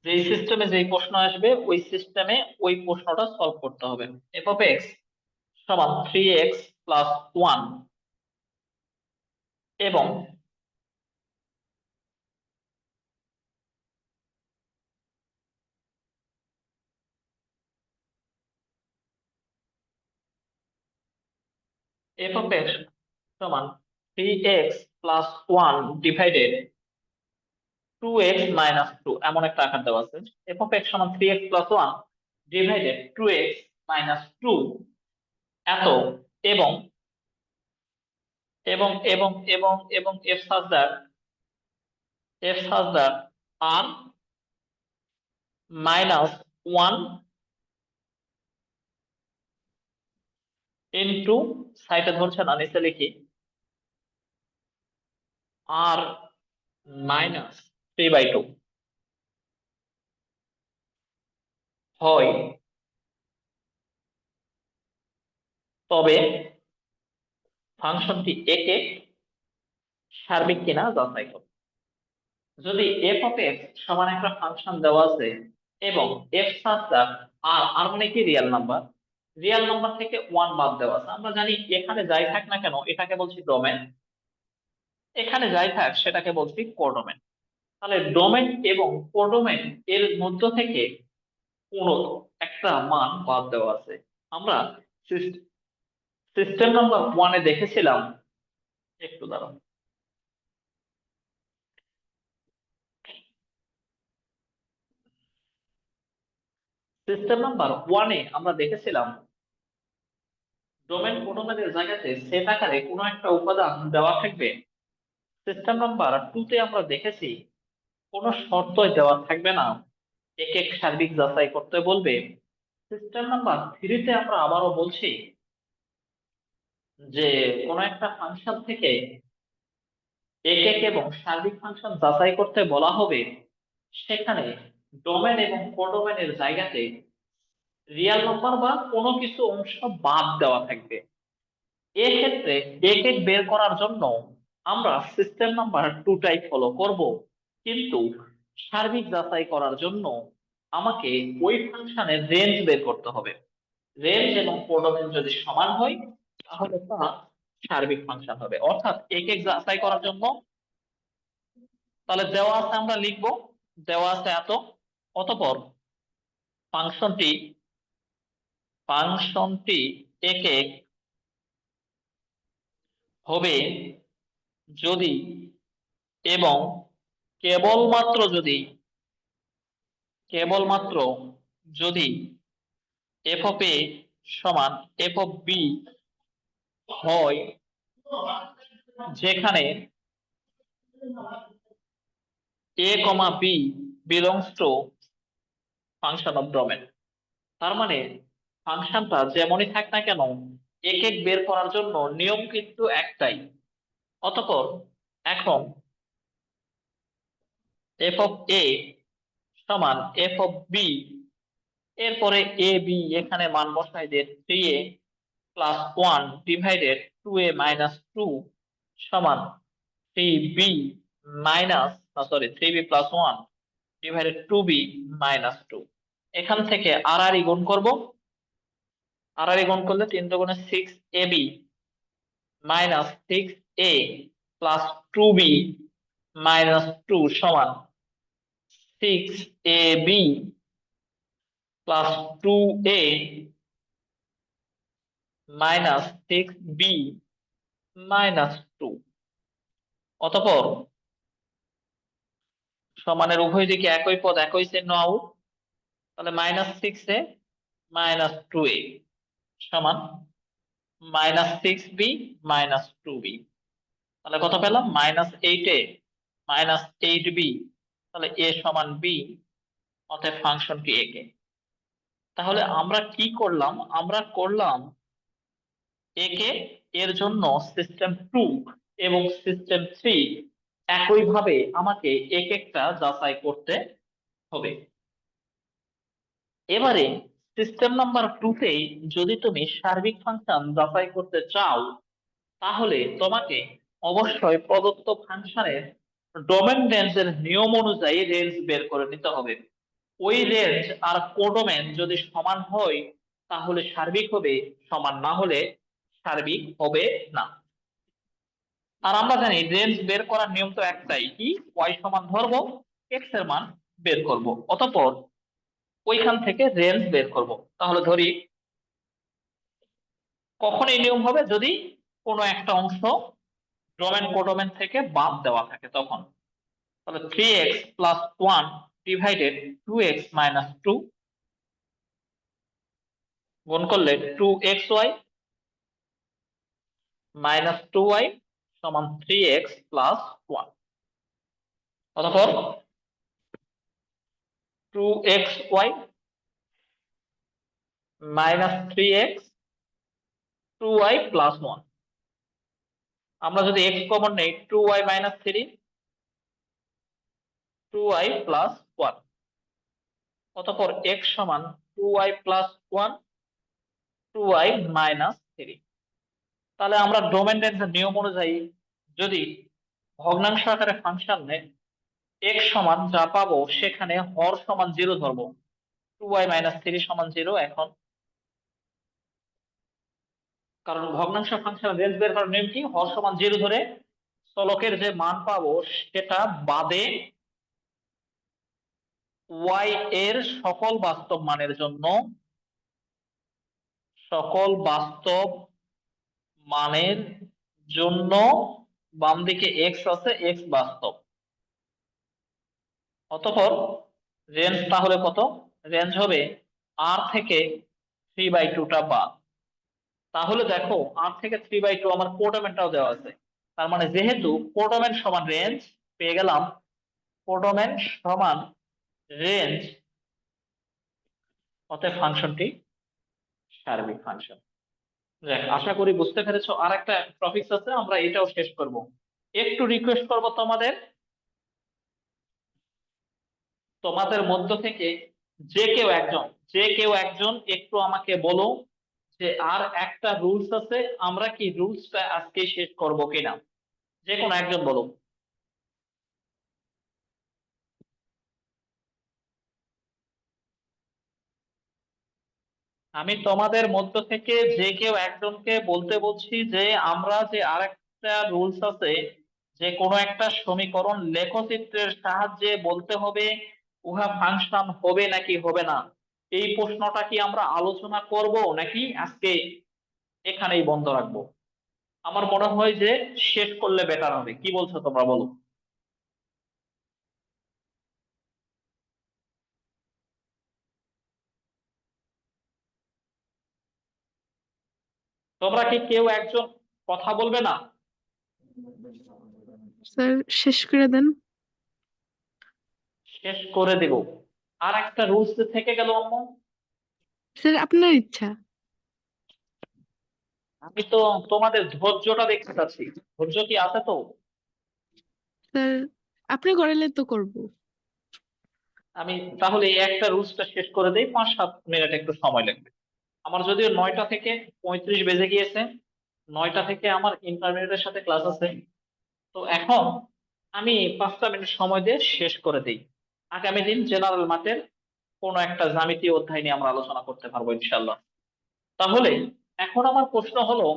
যেই সিস্টেমে যেই প্রশ্ন আসবে ওই সিস্টেমে ওই প্রশ্নটা সলভ করতে হবে। এফ অফ এক্স সমান 3x প্লাস 1 এবং এফ অফ এক্স সমান 3x plus 1 divided 2x minus 2, এমন একটা আকার দেওয়া আছে। এফ অফ এক্স সমান 3x plus 1 divided 2x minus 2, এত, এবং এবং এবং এবং এবং F such that R minus 1 into, সাইডে ধরছে না, নিচে লিখি, আর মাইনাস 3/2 হয়, তবে ফাংশনটি একে সার্বিক কিনা যাচাই করো। যদি এফ অফ এক্স সমান একটা ফাংশন দেওয়া আছে এবং এফ সাজটা আর আর মানে কি, রিয়েল নাম্বার, রিয়েল নাম্বার থেকে 1 বাদ দেওয়া আছে, আমরা জানি এখানে যাই থাক না কেন এটাকে বলছি ডোমেন, এখানে যাই থাক সেটাকে বলছি কোডোমেন। তাহলে ডোমেন এবং কোডোমেন এর মধ্য থেকে কোন একটা মান বাদ দেওয়া আছে। আমরা সিস্টেম নাম্বার 1-এ দেখেছিলাম, একটু দাঁড়ান, সিস্টেম নাম্বার 1-এ আমরা দেখেছিলাম ডোমেন কোডোমেনের জায়গাতে সেট আকারে কোনো একটা উপাদান দেওয়া থাকবে। সিস্টেম নাম্বার 2-তে আমরা দেখেছি কোনো শর্তই দেওয়া থাকবে না, এক এক সার্বিক যাচাই করতে বলবে। সিস্টেম নাম্বার 3-তে আমরা আবারও বলছি যে কোনো একটা ফাংশন থেকে এক এক এবং সার্বিক ফাংশন যাচাই করতে বলা হবে, সেখানে ডোমেন এবং কোডোমেনের জায়গাতে রিয়েল নাম্বার বা কোনো কিছু অংশ বাদ দেওয়া থাকবে। এক্ষেত্রে এক বের করার জন্য আমরা সিস্টেম নাম্বার 2টাই ফলো করব, কিন্তু সার্বিক যাচাই করার জন্য আমাকে ওই ফাংশনের রেঞ্জ বের করতে হবে। রেঞ্জ এবং কোডোমেন যদি সমান হয় তাহলে তা সার্বিক ফাংশন হবে। অর্থাৎ এক যাচাই করার জন্য তাহলে দেওয়া আছে, আমরা লিখবো দেওয়া আছে এত, অতঃপর ফাংশনটি ফাংশনটি এক হবে যদি এবং কেবলমাত্র যদি এফ অফ এ সমান এফ অফ বি হয়, যেখানে a comma b belongs to function of domain. তার মানে ফাংশনটা যেমনই থাক না কেন এক বের করার জন্য নিয়ম কিন্তু একটাই। অতঃপর এখন এফ অফ এ সমান এফ অফ বি, এরপরে এ বি এখানে মান বসাই দিয়ে 3a plus 1 divided 2a minus 2 সমান 3b minus, sorry 3b plus 1 divided 2b minus 2। এখান থেকে আর গুণ করব, আর গুণ করলে 3 দুগুণে 6ab minus 6a plus 2b minus 2 সমান 6ab plus 2a minus 6b minus 2। অতঃপর সমানের উভয় দিকে একই পদ একই চিহ্ন আউট, তাহলে মাইনাস 6a মাইনাস 2a সমান মাইনাস 6b মাইনাস 2b। তাহলে কত পেলাম? Minus 8a minus 8b। তাহলে a সমান b, অতএব ফাংশনটি একে। তাহলে আমরা কি করলাম? আমরা করলাম একে এর জন্য সিস্টেম 2 এবং সিস্টেম 3 একইভাবে আমাকে এক একটা যাচাই করতে হবে। এবারে সিস্টেম নাম্বার 2 তে যদি তুমি সার্বিক ফাংশন যাচাই করতে চাও তাহলে তোমাকে অবশ্যই প্রদত্ত ফাংশনের ডোমেন রেঞ্জের নিয়ম অনুযায়ী রেঞ্জ বের করে নিতে হবে। ওই রেঞ্জ আর কোডোমেন যদি সমান হয় তাহলে সার্বিক হবে, সমান না হলে সার্বিক হবে না। আর আমরা জানি রেঞ্জ বের করার নিয়ম তো একটাই, কি ওয়াই সমান ধরবো, এক্স এর মান বের করব, অতঃপর ওইখান থেকে রেঞ্জ বের করব। তাহলে ধরি কখন এই নিয়ম হবে? যদি কোনো একটা অংশ ডোমেন কোডোমেন থেকে বাদ দেওয়া থাকে তখন। তাহলে 3x plus 1 divided 2x minus 2 গুণ করলে 2xy মাইনাস 2y সমান 3x প্লাস 1। অতঃপর 2xy minus 3x 2y plus 1। আমরা যদি x কমন নেই 2y মাইনাস 3 2y প্লাস 1। অতঃপর x সমান 2y প্লাস 1 2y মাইনাস 3। তাহলে আমরা ডোমেন রেঞ্জের নিয়ম অনুযায়ী যদি ভগ্নাংশ আকারে ফাংশন নেয় x সমান যা পাবো সেখানে হর সমান 0 ধরবো, 2y মাইনাস 3 সমান 0 এখন, কারণ ভগ্নাংশ ফাংশন রেঞ্জ বের করার নিয়ম কি? হর সমান 0 ধরে চলকের যে মান পাবো সেটা বাদে y এর সকল বাস্তব মানের জন্য বাম দিকে x আছে, x বাস্তব। অতঃপর রেঞ্জ তাহলে কত? রেঞ্জ হবে r থেকে 3/2টা বাদ। তাহলে দেখো r থেকে 3/2 আমার কোডোমেনটাও দেওয়া আছে, তার মানে যেহেতু কোডোমেন সমান রেঞ্জ পেয়ে গেলাম, কোডোমেন সমান রেঞ্জ, অতএব ফাংশনটি সার্বিক ফাংশন। দেখ, আশা করি বুঝতে পেরেছো। আর একটা টপিকস আছে, আমরা এটাও শেষ করব। একটু রিকোয়েস্ট করব তোমাদের, তোমাদের মধ্য থেকে যে কেউ একজন একটু আমাকে বলো যে আর একটা রুলস আছে, আমরা কি রুলসটা আজকে শেষ করব কিনা? যে কোনো একজন বলো। আমি তোমাদের মধ্য থেকে যে কেউ একজনকে বলতে বলছি যে আমরা যে আরেকটা রুলস আছে, যে কোনো একটা সমীকরণ লেখচিত্রের সাহায্যে বলতে হবে উহা ফাংশন হবে নাকি হবে না। এই প্রশ্নটা কি আমরা আলোচনা করব নাকি আজকে এখানেই বন্ধ রাখবো? আমার মনে হয় যে শেষ করলে বেটার হবে। কি বলছো তোমরা, বলো। তোমরা কি কেউ একজন কথা বলবে না? স্যার শেষ করে দেন। শেষ করে দেব। আর একটা রুলস থেকে গেল অন্য। স্যার আপনার ইচ্ছা। আমি তো তোমাদের ধৈর্যটা দেখতে চাচ্ছি। ধৈর্য কি আছে তো? স্যার আপনি করাইলে তো করব। আমি তাহলে এই একটা রুলসটা শেষ করে দেই, 5-7 মিনিট একটু সময় লাগবে। আমার যদিও 9টা থেকে 35 বেজে গিয়েছে, 9টা থেকে আমার ইন্টারমিডিয়েটের সাথে ক্লাস আছে। তো এখন আমি 5টা মিনিট সময় দিয়ে শেষ করে দিই। আগামী দিন জেনারেল ম্যাথের কোনো একটা জ্যামিতীয় অধ্যায় নিয়ে আমরা আলোচনা করতে পারবো ইনশাল্লাহ। তাহলে এখন আমার প্রশ্ন হলো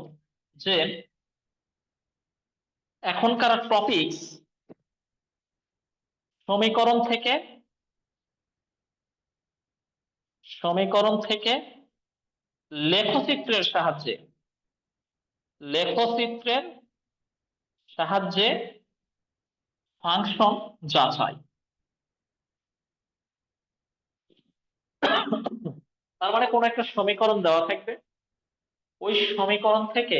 যে এখনকার টপিকস সমীকরণ থেকে, সমীকরণ থেকে লেখচিত্রের সাহায্যে, লেখচিত্রের সাহায্যে ফাংশন যাচাই। তার মানে কোন একটা সমীকরণ দেওয়া থাকবে, ওই সমীকরণ থেকে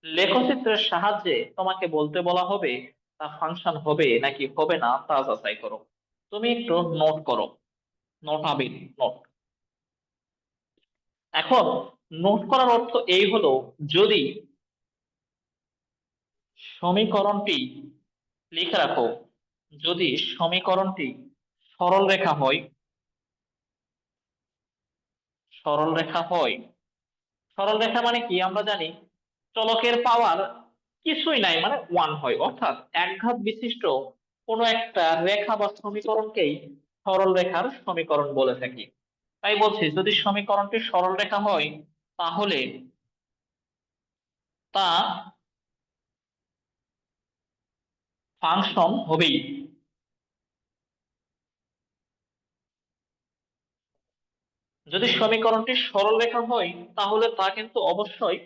লেখচিত্রের সাহায্যে তোমাকে বলতে বলা হবে তা ফাংশন হবে নাকি হবে না তা যাচাই করো। তুমি একটু নোট করো, নোটাবিল নোট। এখন নোট করার অর্থ এই হলো, যদি সমীকরণটি, লিখে রাখো, যদি সমীকরণটি সরল রেখা হয়, সরল রেখা হয়, সরল রেখা মানে কি আমরা জানি, চলকের পাওয়ার কিছুই নাই মানে 1 হয়, অর্থাৎ একঘাত বিশিষ্ট কোনো একটা রেখা বা সমীকরণকেই সরল রেখার সমীকরণ বলে থাকি। তাই বলছি যদি সমীকরণটি সরল রেখা হয় তাহলে তা ফাংশন হবেই। যদি সমীকরণটি সরল রেখা হয় তাহলে তা কিন্তু অবশ্যই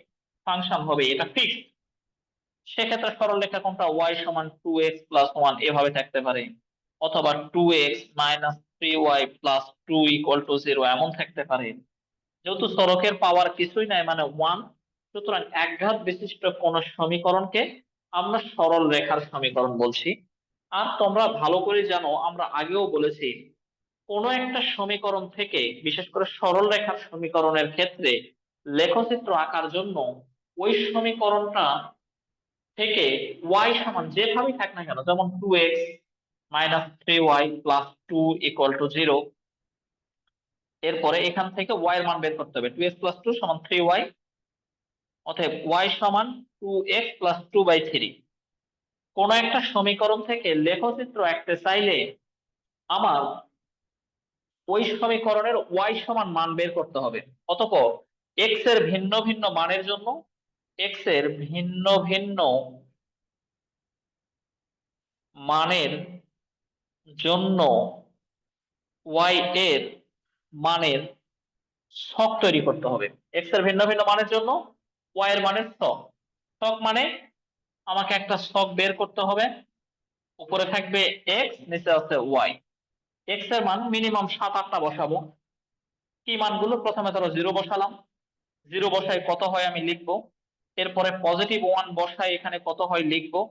ফাংশন হবে, এটা ফিক্সড। সেক্ষেত্রে সরলরেখা কোনটা, y = 2x + 1 এভাবে থাকতে পারে, অথবা 2x - 3y + 2 = 0 এমন থাকতে পারে। যেহেতু সরকের পাওয়ার কিছুই নাই মানে 1, সুতরাং একঘাত বিশিষ্ট কোন সমীকরণকে আমরা সরল রেখার সমীকরণ বলছি। আর তোমরা ভালো করে জানো, আমরা আগেও বলেছি কোন একটা সমীকরণ থেকে, বিশেষ করে সরল রেখার সমীকরণের ক্ষেত্রে লেখচিত্র আঁকার জন্য ওই সমীকরণটা থেকে y সমান যেভাবেই থাক না কেন, যেমন 2x - 3y + 2 = 0, এরপরে এখান থেকে y এর মান বের করতে হবে, 2x + 2 = 3y, অতএব y সমান 2x + 2/3। কোন একটা সমীকরণ থেকে লেখচিত্র আঁকতে চাইলে আমার ওই সমীকরণের y সমান মান বের করতে হবে। অতঃপর x এর ভিন্ন ভিন্ন মানের জন্য, x এর ভিন্ন ভিন্ন মানের জন্য y এর মানের ছক তৈরি করতে হবে। x এর ভিন্ন ভিন্ন মানের জন্য y এর মানের ছক। ছক মানে আমাকে একটা ছক বের করতে হবে, উপরে থাকবে x, নিচে আছে y। x এর মান মিনিমাম 7-8টা বসাবো। কি মানগুলো, প্রথমে ধরো 0 বসালাম, 0 বসায় কত হয় আমি লিখবো, এরপরে +1 বসায় এখানে কত হয় লিখবো,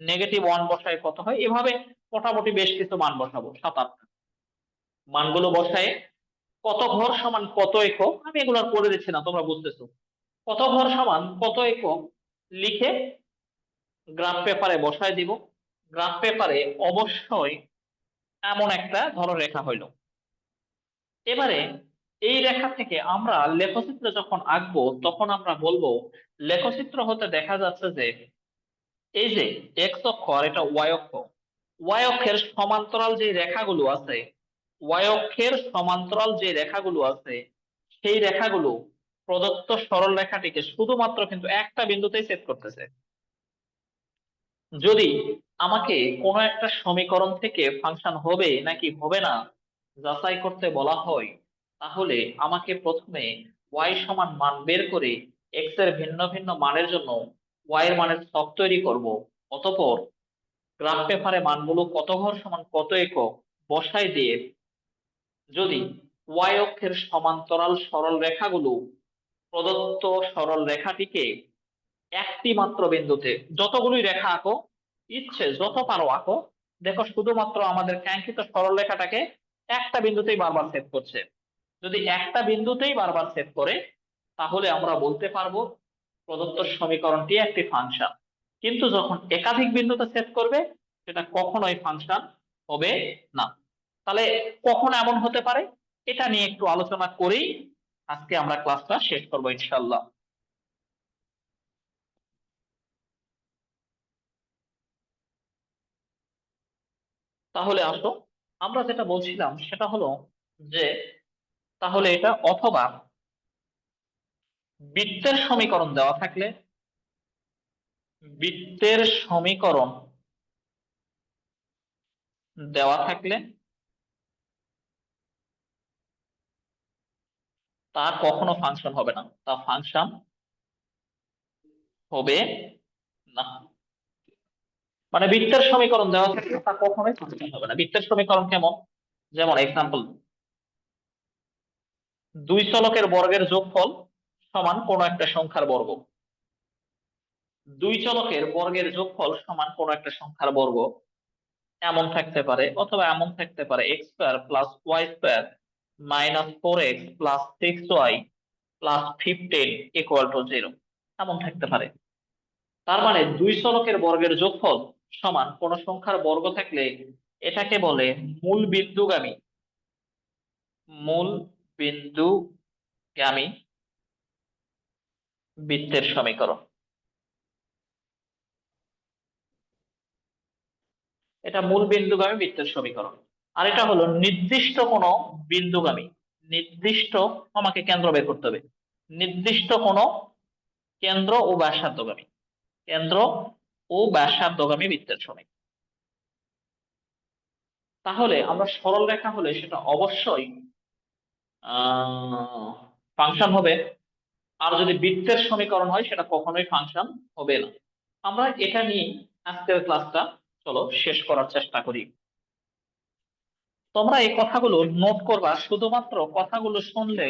-1 বসায় কত হয়, এভাবে মোটামুটি বেশ কিছু মান বসাবো, 7-8টা। মানগুলো বসায় কত ঘর সমান কত একক, আমি এগুলো আর করে দিচ্ছি না, তোমরা বুঝতেছো। কত ঘর সমান কত একক লিখে গ্রাফ পেপারে বসায় দিব। গ্রাফ পেপারে অবশ্যই এমন একটা ধরো রেখা হইলো। এবারে এই রেখা থেকে আমরা লেখচিত্র যখন আঁকবো তখন আমরা বলবো লেখচিত্র হতে দেখা যাচ্ছে যে এই যে এক্স অক্ষ আর এটা ওয়াই অক্ষ, ওয়াই অক্ষের সমান্তরাল যে রেখাগুলো আছে, ওয়াই অক্ষের সমান্তরাল যে রেখাগুলো আছে সেই রেখাগুলো প্রদত্ত সরল রেখাটিকে শুধুমাত্র কিন্তু একটা বিন্দুতেই ছেদ করতেছে। যদি আমাকে কোনো একটা সমীকরণ থেকে ফাংশন হবে নাকি হবে না যাচাই করতে বলা হয়, তাহলে আমাকে প্রথমে y সমান মান বের করে x এর ভিন্ন ভিন্ন মানের জন্য y এর মানের ছক তৈরি করব। অতঃপর গ্রাফ পেপারে মানগুলো কত ঘর সমান কত একক বসাই দিয়ে যদি y অক্ষের সমান্তরাল সরল রেখাগুলো প্রদত্ত সরল রেখাটিকে একটি মাত্র বিন্দুতে, যতগুলোই রেখা আঁকো, ইচ্ছে যত পারো আঁকো, দেখো শুধুমাত্র আমাদের কাঙ্ক্ষিত সরল রেখাটাকে একটা বিন্দুতেই বারবার ছেদ করছে। যদি একটা বিন্দুতেই বারবার ছেদ করে তাহলে আমরা বলতে পারবো প্রদত্ত সমীকরণটি একটি ফাংশন। কিন্তু যখন একাধিক বিন্দুতে ছেদ করবে সেটা কখনোই ফাংশন হবে না। তাহলে কখন এমন হতে পারে এটা নিয়ে একটু আলোচনা করেই আজকে আমরা ক্লাসটা শেষ করবো ইনশাল্লাহ। তাহলে আসো, আমরা যেটা বলছিলাম সেটা হলো যে তাহলে এটা অথবা বৃত্তের সমীকরণ দেওয়া থাকলে, বৃত্তের সমীকরণ দেওয়া থাকলে তা কখনো ফাংশন হবে না, তা ফাংশন হবে না। মানে বৃত্তের সমীকরণ দেওয়া থাকলে তা কখনোই ফাংশন হবে না। বৃত্তের সমীকরণ কেমন? যেমন এক্সাম্পল, দুই চলকের বর্গের যোগফল সমান কোন একটা সংখ্যার বর্গ। দুই চলকের বর্গের যোগফল সমান কোন একটা সংখ্যার বর্গ এমন থাকতে পারে, অথবা এমন থাকতে পারে x square plus y square minus 4x plus 6y plus 15 equal to 0, এমন থাকতে পারে। তার মানে দুই চলকের বর্গের যোগফল সমান কোন সংখ্যার বর্গ থাকলে এটাকে বলে মূল বিন্দুগামী, মূল বিন্দুগামী বৃত্তের সমীকরণ। এটা মূল বিন্দুগামী বৃত্তের সমীকরণ। আর এটা হলো নির্দিষ্ট কোনো বিন্দুগামী, নির্দিষ্ট, আমাকে কেন্দ্র বের করতে হবে, নির্দিষ্ট কোনো কেন্দ্র ও ব্যাসার্ধগামী, কেন্দ্র ও ব্যাসার্ধগামী বৃত্তের সমীকরণ। তাহলে আমরা সরল রেখা হলে সেটা অবশ্যই ফাংশন হবে। আর যদি বৃত্তের সমীকরণ হয় সেটা কখনোই ফাংশন হবে না। আমরা এটা নিয়ে আজকের ক্লাসটা চলো শেষ করার চেষ্টা করি। তোমরা এই কথাগুলো নোট করবা, শুধুমাত্র কথাগুলো শুনলে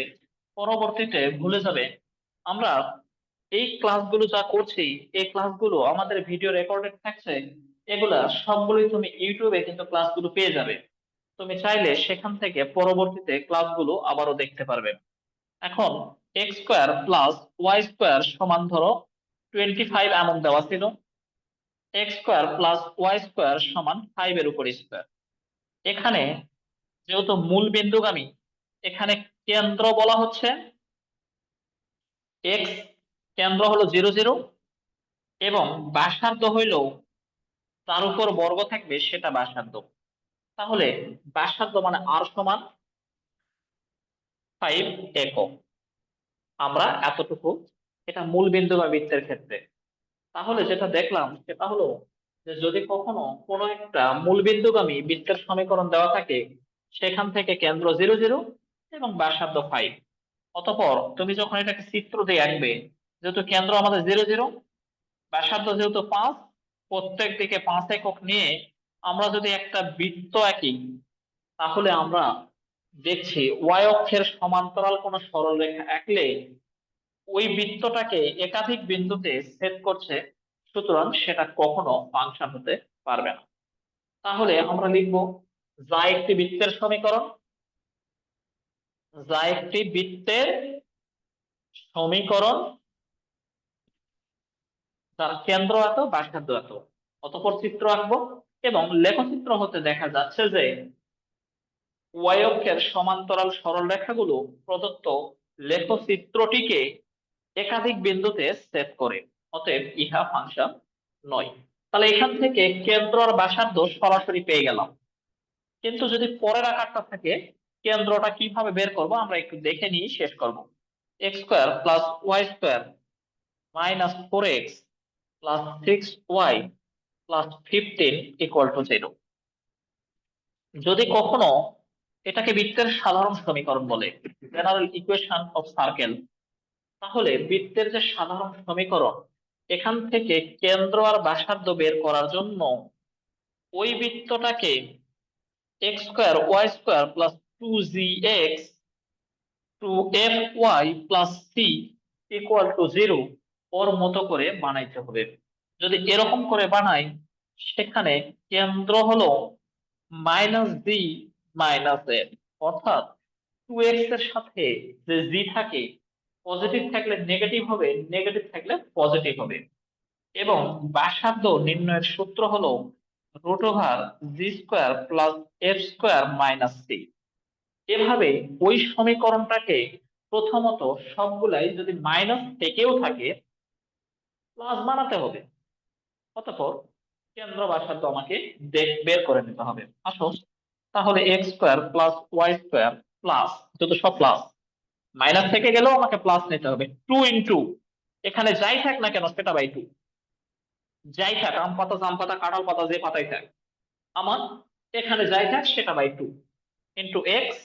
পরবর্তীতে ভুলে যাবে। আমরা এই ক্লাসগুলো যা করছি, এই ক্লাসগুলো আমাদের ভিডিও রেকর্ডেড থাকছে, এগুলা সবগুলোই তুমি ইউটিউবে কিন্তু ক্লাসগুলো পেয়ে যাবে। তুমি চাইলে সেখান থেকে পরবর্তীতে ক্লাসগুলো আবারও দেখতে পারবে। এখন x square plus y square সমান ধরো 25 এমন দেওয়া ছিল, x square plus y square সমান 5 এর উপর স্কোয়ার। এখানে যেহেতু মূল বিন্দুগামী, এখানে কেন্দ্র বলা হচ্ছে এক্স, কেন্দ্র হলো 0 0, এবং ব্যাসার্ধ হইল তার উপর বর্গ থাকবে সেটা ব্যাসার্ধ। তাহলে ব্যাসার্ধ মানে আর সমান 5 একক। আমরা এতটুকু, এটা মূল বিন্দু বা বৃত্তের ক্ষেত্রে। তাহলে যেটা দেখলাম সেটা হলো যে যদি কখনো কোনো একটা মূল বিন্দুগামী বৃত্তের সমীকরণ দেওয়া থাকে, সেখান থেকে কেন্দ্র 0 0 এবং ব্যাসার্ধ 5। অতঃপর তুমি যখন এটাকে চিত্র দিয়ে আঁকবে, যেহেতু কেন্দ্র আমাদের 0 0, ব্যাসার্ধ যেহেতু 5, প্রত্যেক দিকে 5 একক নিয়ে আমরা যদি একটা বৃত্ত আঁকি, তাহলে আমরা দেখছি ওয়াই অক্ষের সমান্তরাল কোন সরল রেখা আঁকলে ওই বৃত্তটাকে একাধিক বিন্দুতে ছেদ করছে, সুতরাং সেটা কখনো ফাংশন হতে পারবে না। তাহলে আমরা লিখবো যা একটি বৃত্তের সমীকরণ, যা একটি বৃত্তের সমীকরণ তার কেন্দ্র এত ব্যাসার্ধ এত। অতঃপর চিত্র আঁকবো এবং লেখচিত্র হতে দেখা যাচ্ছে যে ওয়াই অক্ষের সমান্তরাল সরলরেখাগুলো প্রদত্ত লেখচিত্রটিকে একাধিক বিন্দুতে ছেদ করে, অতএব ইহা ফাংশন নয়। তাহলে এখান থেকে কেন্দ্র আর ব্যাসার্ধ সরাসরি পেয়ে গেলাম, কিন্তু যদি পরের আকারটা থাকে কেন্দ্রটা কিভাবে বের করব আমরা একটু দেখে নিয়ে শেষ করব। X square plus y square minus 4x plus 6y plus 15 equal to 0। যদি কখনো এটাকে বৃত্তের সাধারণ সমীকরণ বলে, জেনারেল ইকুয়েশন অফ সার্কেল, তাহলে বৃত্তের যে সাধারণ সমীকরণ, এখান থেকে কেন্দ্র আর ব্যাসার্ধ বের করার জন্য ওই বৃত্তটাকে x square y square plus 2gx 2fy plus c equal to 0 ওর মতো করে বানাইতে হবে। যদি এরকম করে বানাই, সেখানে কেন্দ্র হলো মাইনাস জি মাইনাস এফ, অর্থাৎ 2x এর সাথে যে জি থাকে, পজিটিভ থাকলে নেগেটিভ হবে, নেগেটিভ থাকলে পজিটিভ হবে। এবং ব্যাসার্ধ নির্ণয়ের সূত্র হলো root over g square plus f square minus c. এভাবে ওই সমীকরণটাকে প্রথমত সবগুলাই যদি মাইনাস থেকেও থাকে প্লাস বানাতে হবে, অতঃপর কেন্দ্র ব্যাসার্ধ আমাকে বের করে নিতে হবে। আসো তাহলে x square plus y square plus, যত সব প্লাস, মাইনাস থেকে গেলেও আমাকে প্লাস নিতে হবে, 2 এখানে যাই থাক না কেন সেটা বাই 2, যাই থাক আম পাতা জাম পাতা কাঁঠাল পাতা যে পাতাই থাক আমার, এখানে যাই থাক সেটা বাই 2 ইন্টু এক্স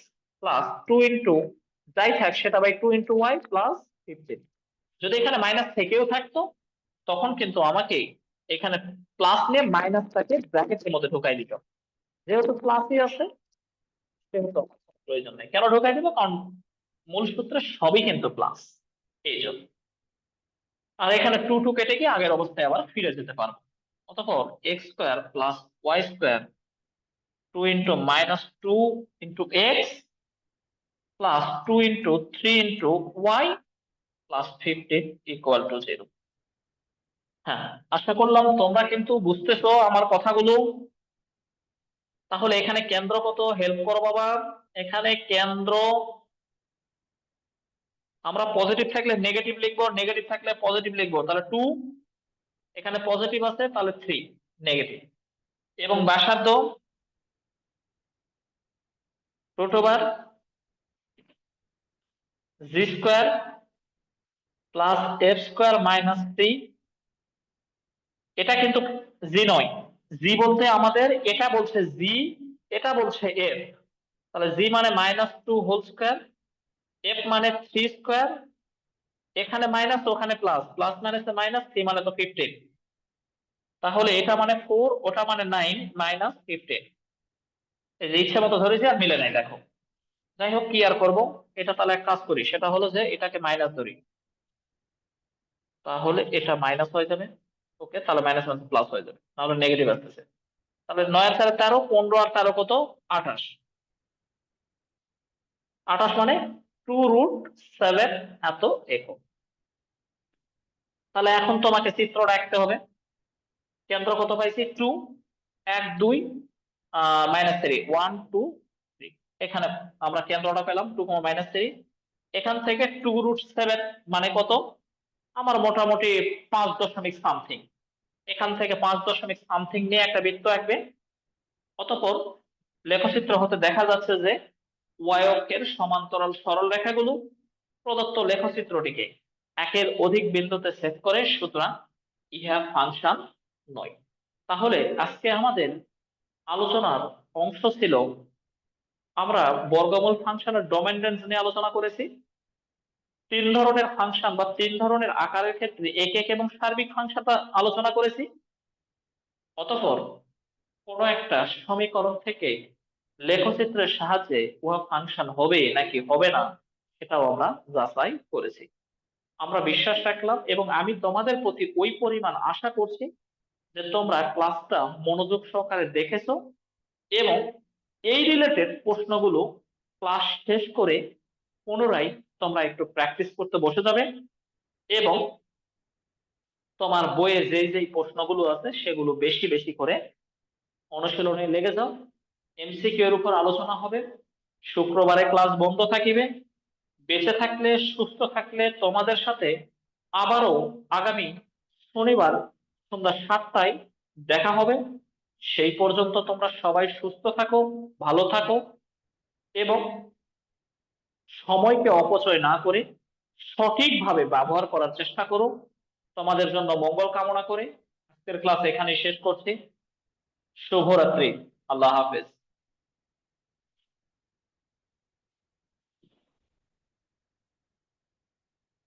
প্লাস 2 যাই থাক সেটা বাই 2 ওয়াই প্লাস 15। যদি এখানে মাইনাস থেকেও থাকতো তখন কিন্তু আমাকে এখানে প্লাস নিয়ে মাইনাসটাকে ব্র্যাকেটের মধ্যে ঢুকাই দিত। যেহেতু প্লাসই আছে সেহেতু আমার কোনো প্রয়োজন নেই। কেন ঢুকাই দিব? কারণ মূল সূত্রে সবই কিন্তু প্লাস, এই জন্য। আর এখানে 2 কেটে গিয়ে আগের অবস্থায় আবার ফিরে যেতে পারবো। অতঃপর x square plus y square 2 × -2 × x plus 2 × 3 × y plus 15 equal to 0। হ্যাঁ, আশা করলাম তোমরা কিন্তু বুঝতেছো আমার কথাগুলো। তাহলে এখানে কেন্দ্র কত, হেল্প করো বাবা। এখানে কেন্দ্র আমরা পজিটিভ থাকলে নেগেটিভ লিখবো, নেগেটিভ থাকলে পজিটিভ লিখবো, তাহলে 2, এখানে পজিটিভ আছে তাহলে 3 নেগেটিভ। এবং ব্যাসার্ধ root over g square plus f square minus 3। এটা কিন্তু জি নয়, জি বলতে আমাদের এটা বলছে জি, এটা বলছে এফ। তাহলে জি মানে -2 হোল স্কোয়ার, এফ মানে 3 স্কোয়ার, এখানে মাইনাস ওখানে প্লাস, প্লাস মাইনাসে মাইনাস, 3 মানে তো 15। তাহলে এটা মানে 4, ওটা মানে 9 মাইনাস 15। এই যে ইচ্ছা মতো ধরেছি আর মিলে নাই, দেখো। যাই হোক, কি আর করবো, এটা তাহলে এক কাজ করি, সেটা হলো যে এটাকে মাইনাস ধরি, তাহলে এটা মাইনাস হয়ে যাবে। ওকে, তাহলে মাইনাস মাইনাস প্লাস হয়ে যাবে, তাহলে নেগেটিভ আসতেছে। তাহলে 9 আর 4 13, 15 আর 13 কত, 28। 28 মানে 2√7 এত একক। তাহলে এখন তোমাকে চিত্রটা আঁকতে হবে। কেন্দ্র কত পাইছি, 2, 1 2 -3 1 2 3। এখানে আমরা কেন্দ্রটা পেলাম 2, -3। এখান থেকে 2√7 মানে কত, আমার মোটামুটি 5 দশমিক সামথিং। এখান থেকে 5 দশমিক সামথিং নিয়ে একটা বৃত্ত আঁকবে। অতঃপর লেখচিত্র হতে দেখা যাচ্ছে যে ওয়াই অক্ষের সমান্তরাল সরল রেখাগুলো প্রদত্ত লেখচিত্রটিকে একের অধিক বিন্দুতে ছেদ করে, সুতরাং ইহা ফাংশন নয়। তাহলে আজকে আমাদের আলোচনার অংশ ছিল, আমরা বর্গমূল ফাংশনের ডোমেন রেঞ্জ নিয়ে আলোচনা করেছি, 3 ধরনের ফাংশন বা 3 ধরনের আকারের ক্ষেত্রে একক এবং সার্বিক ফাংশনটা আলোচনা করেছি। অতঃপর কোন একটা সমীকরণ থেকে লেখচিত্রের সাহায্যে উহা ফাংশন হবে নাকি হবে না সেটাও আমরা যাচাই করেছি। আমরা বিশ্বাস রাখলাম এবং আমি তোমাদের প্রতি ওই পরিমাণ আশা করছি যে তোমরা ক্লাসটা মনোযোগ সহকারে দেখেছো এবং এই রিলেটেড প্রশ্নগুলো ক্লাস শেষ করে পুনরায় তোমরা একটু প্র্যাকটিস করতে বসে যাবে এবং তোমার বইয়ে যেই যেই প্রশ্নগুলো আছে সেগুলো বেশি বেশি করে অনুশীলনে লেগে যাও। এমসিকিউ এর উপর আলোচনা হবে, শুক্রবারে ক্লাস বন্ধ থাকিবে। বেঁচে থাকলে, সুস্থ থাকলে তোমাদের সাথে আবারও আগামী শনিবার সন্ধ্যা 7টায় দেখা হবে। সেই পর্যন্ত তোমরা সবাই সুস্থ থাকো, ভালো থাকো এবং সময়কে অপচয় না করে সঠিকভাবে ব্যবহার করার চেষ্টা করো। তোমাদের জন্য মঙ্গল কামনা করে আজকের ক্লাস এখানেই শেষ করছি। শুভরাত্রি। আল্লাহ হাফেজ।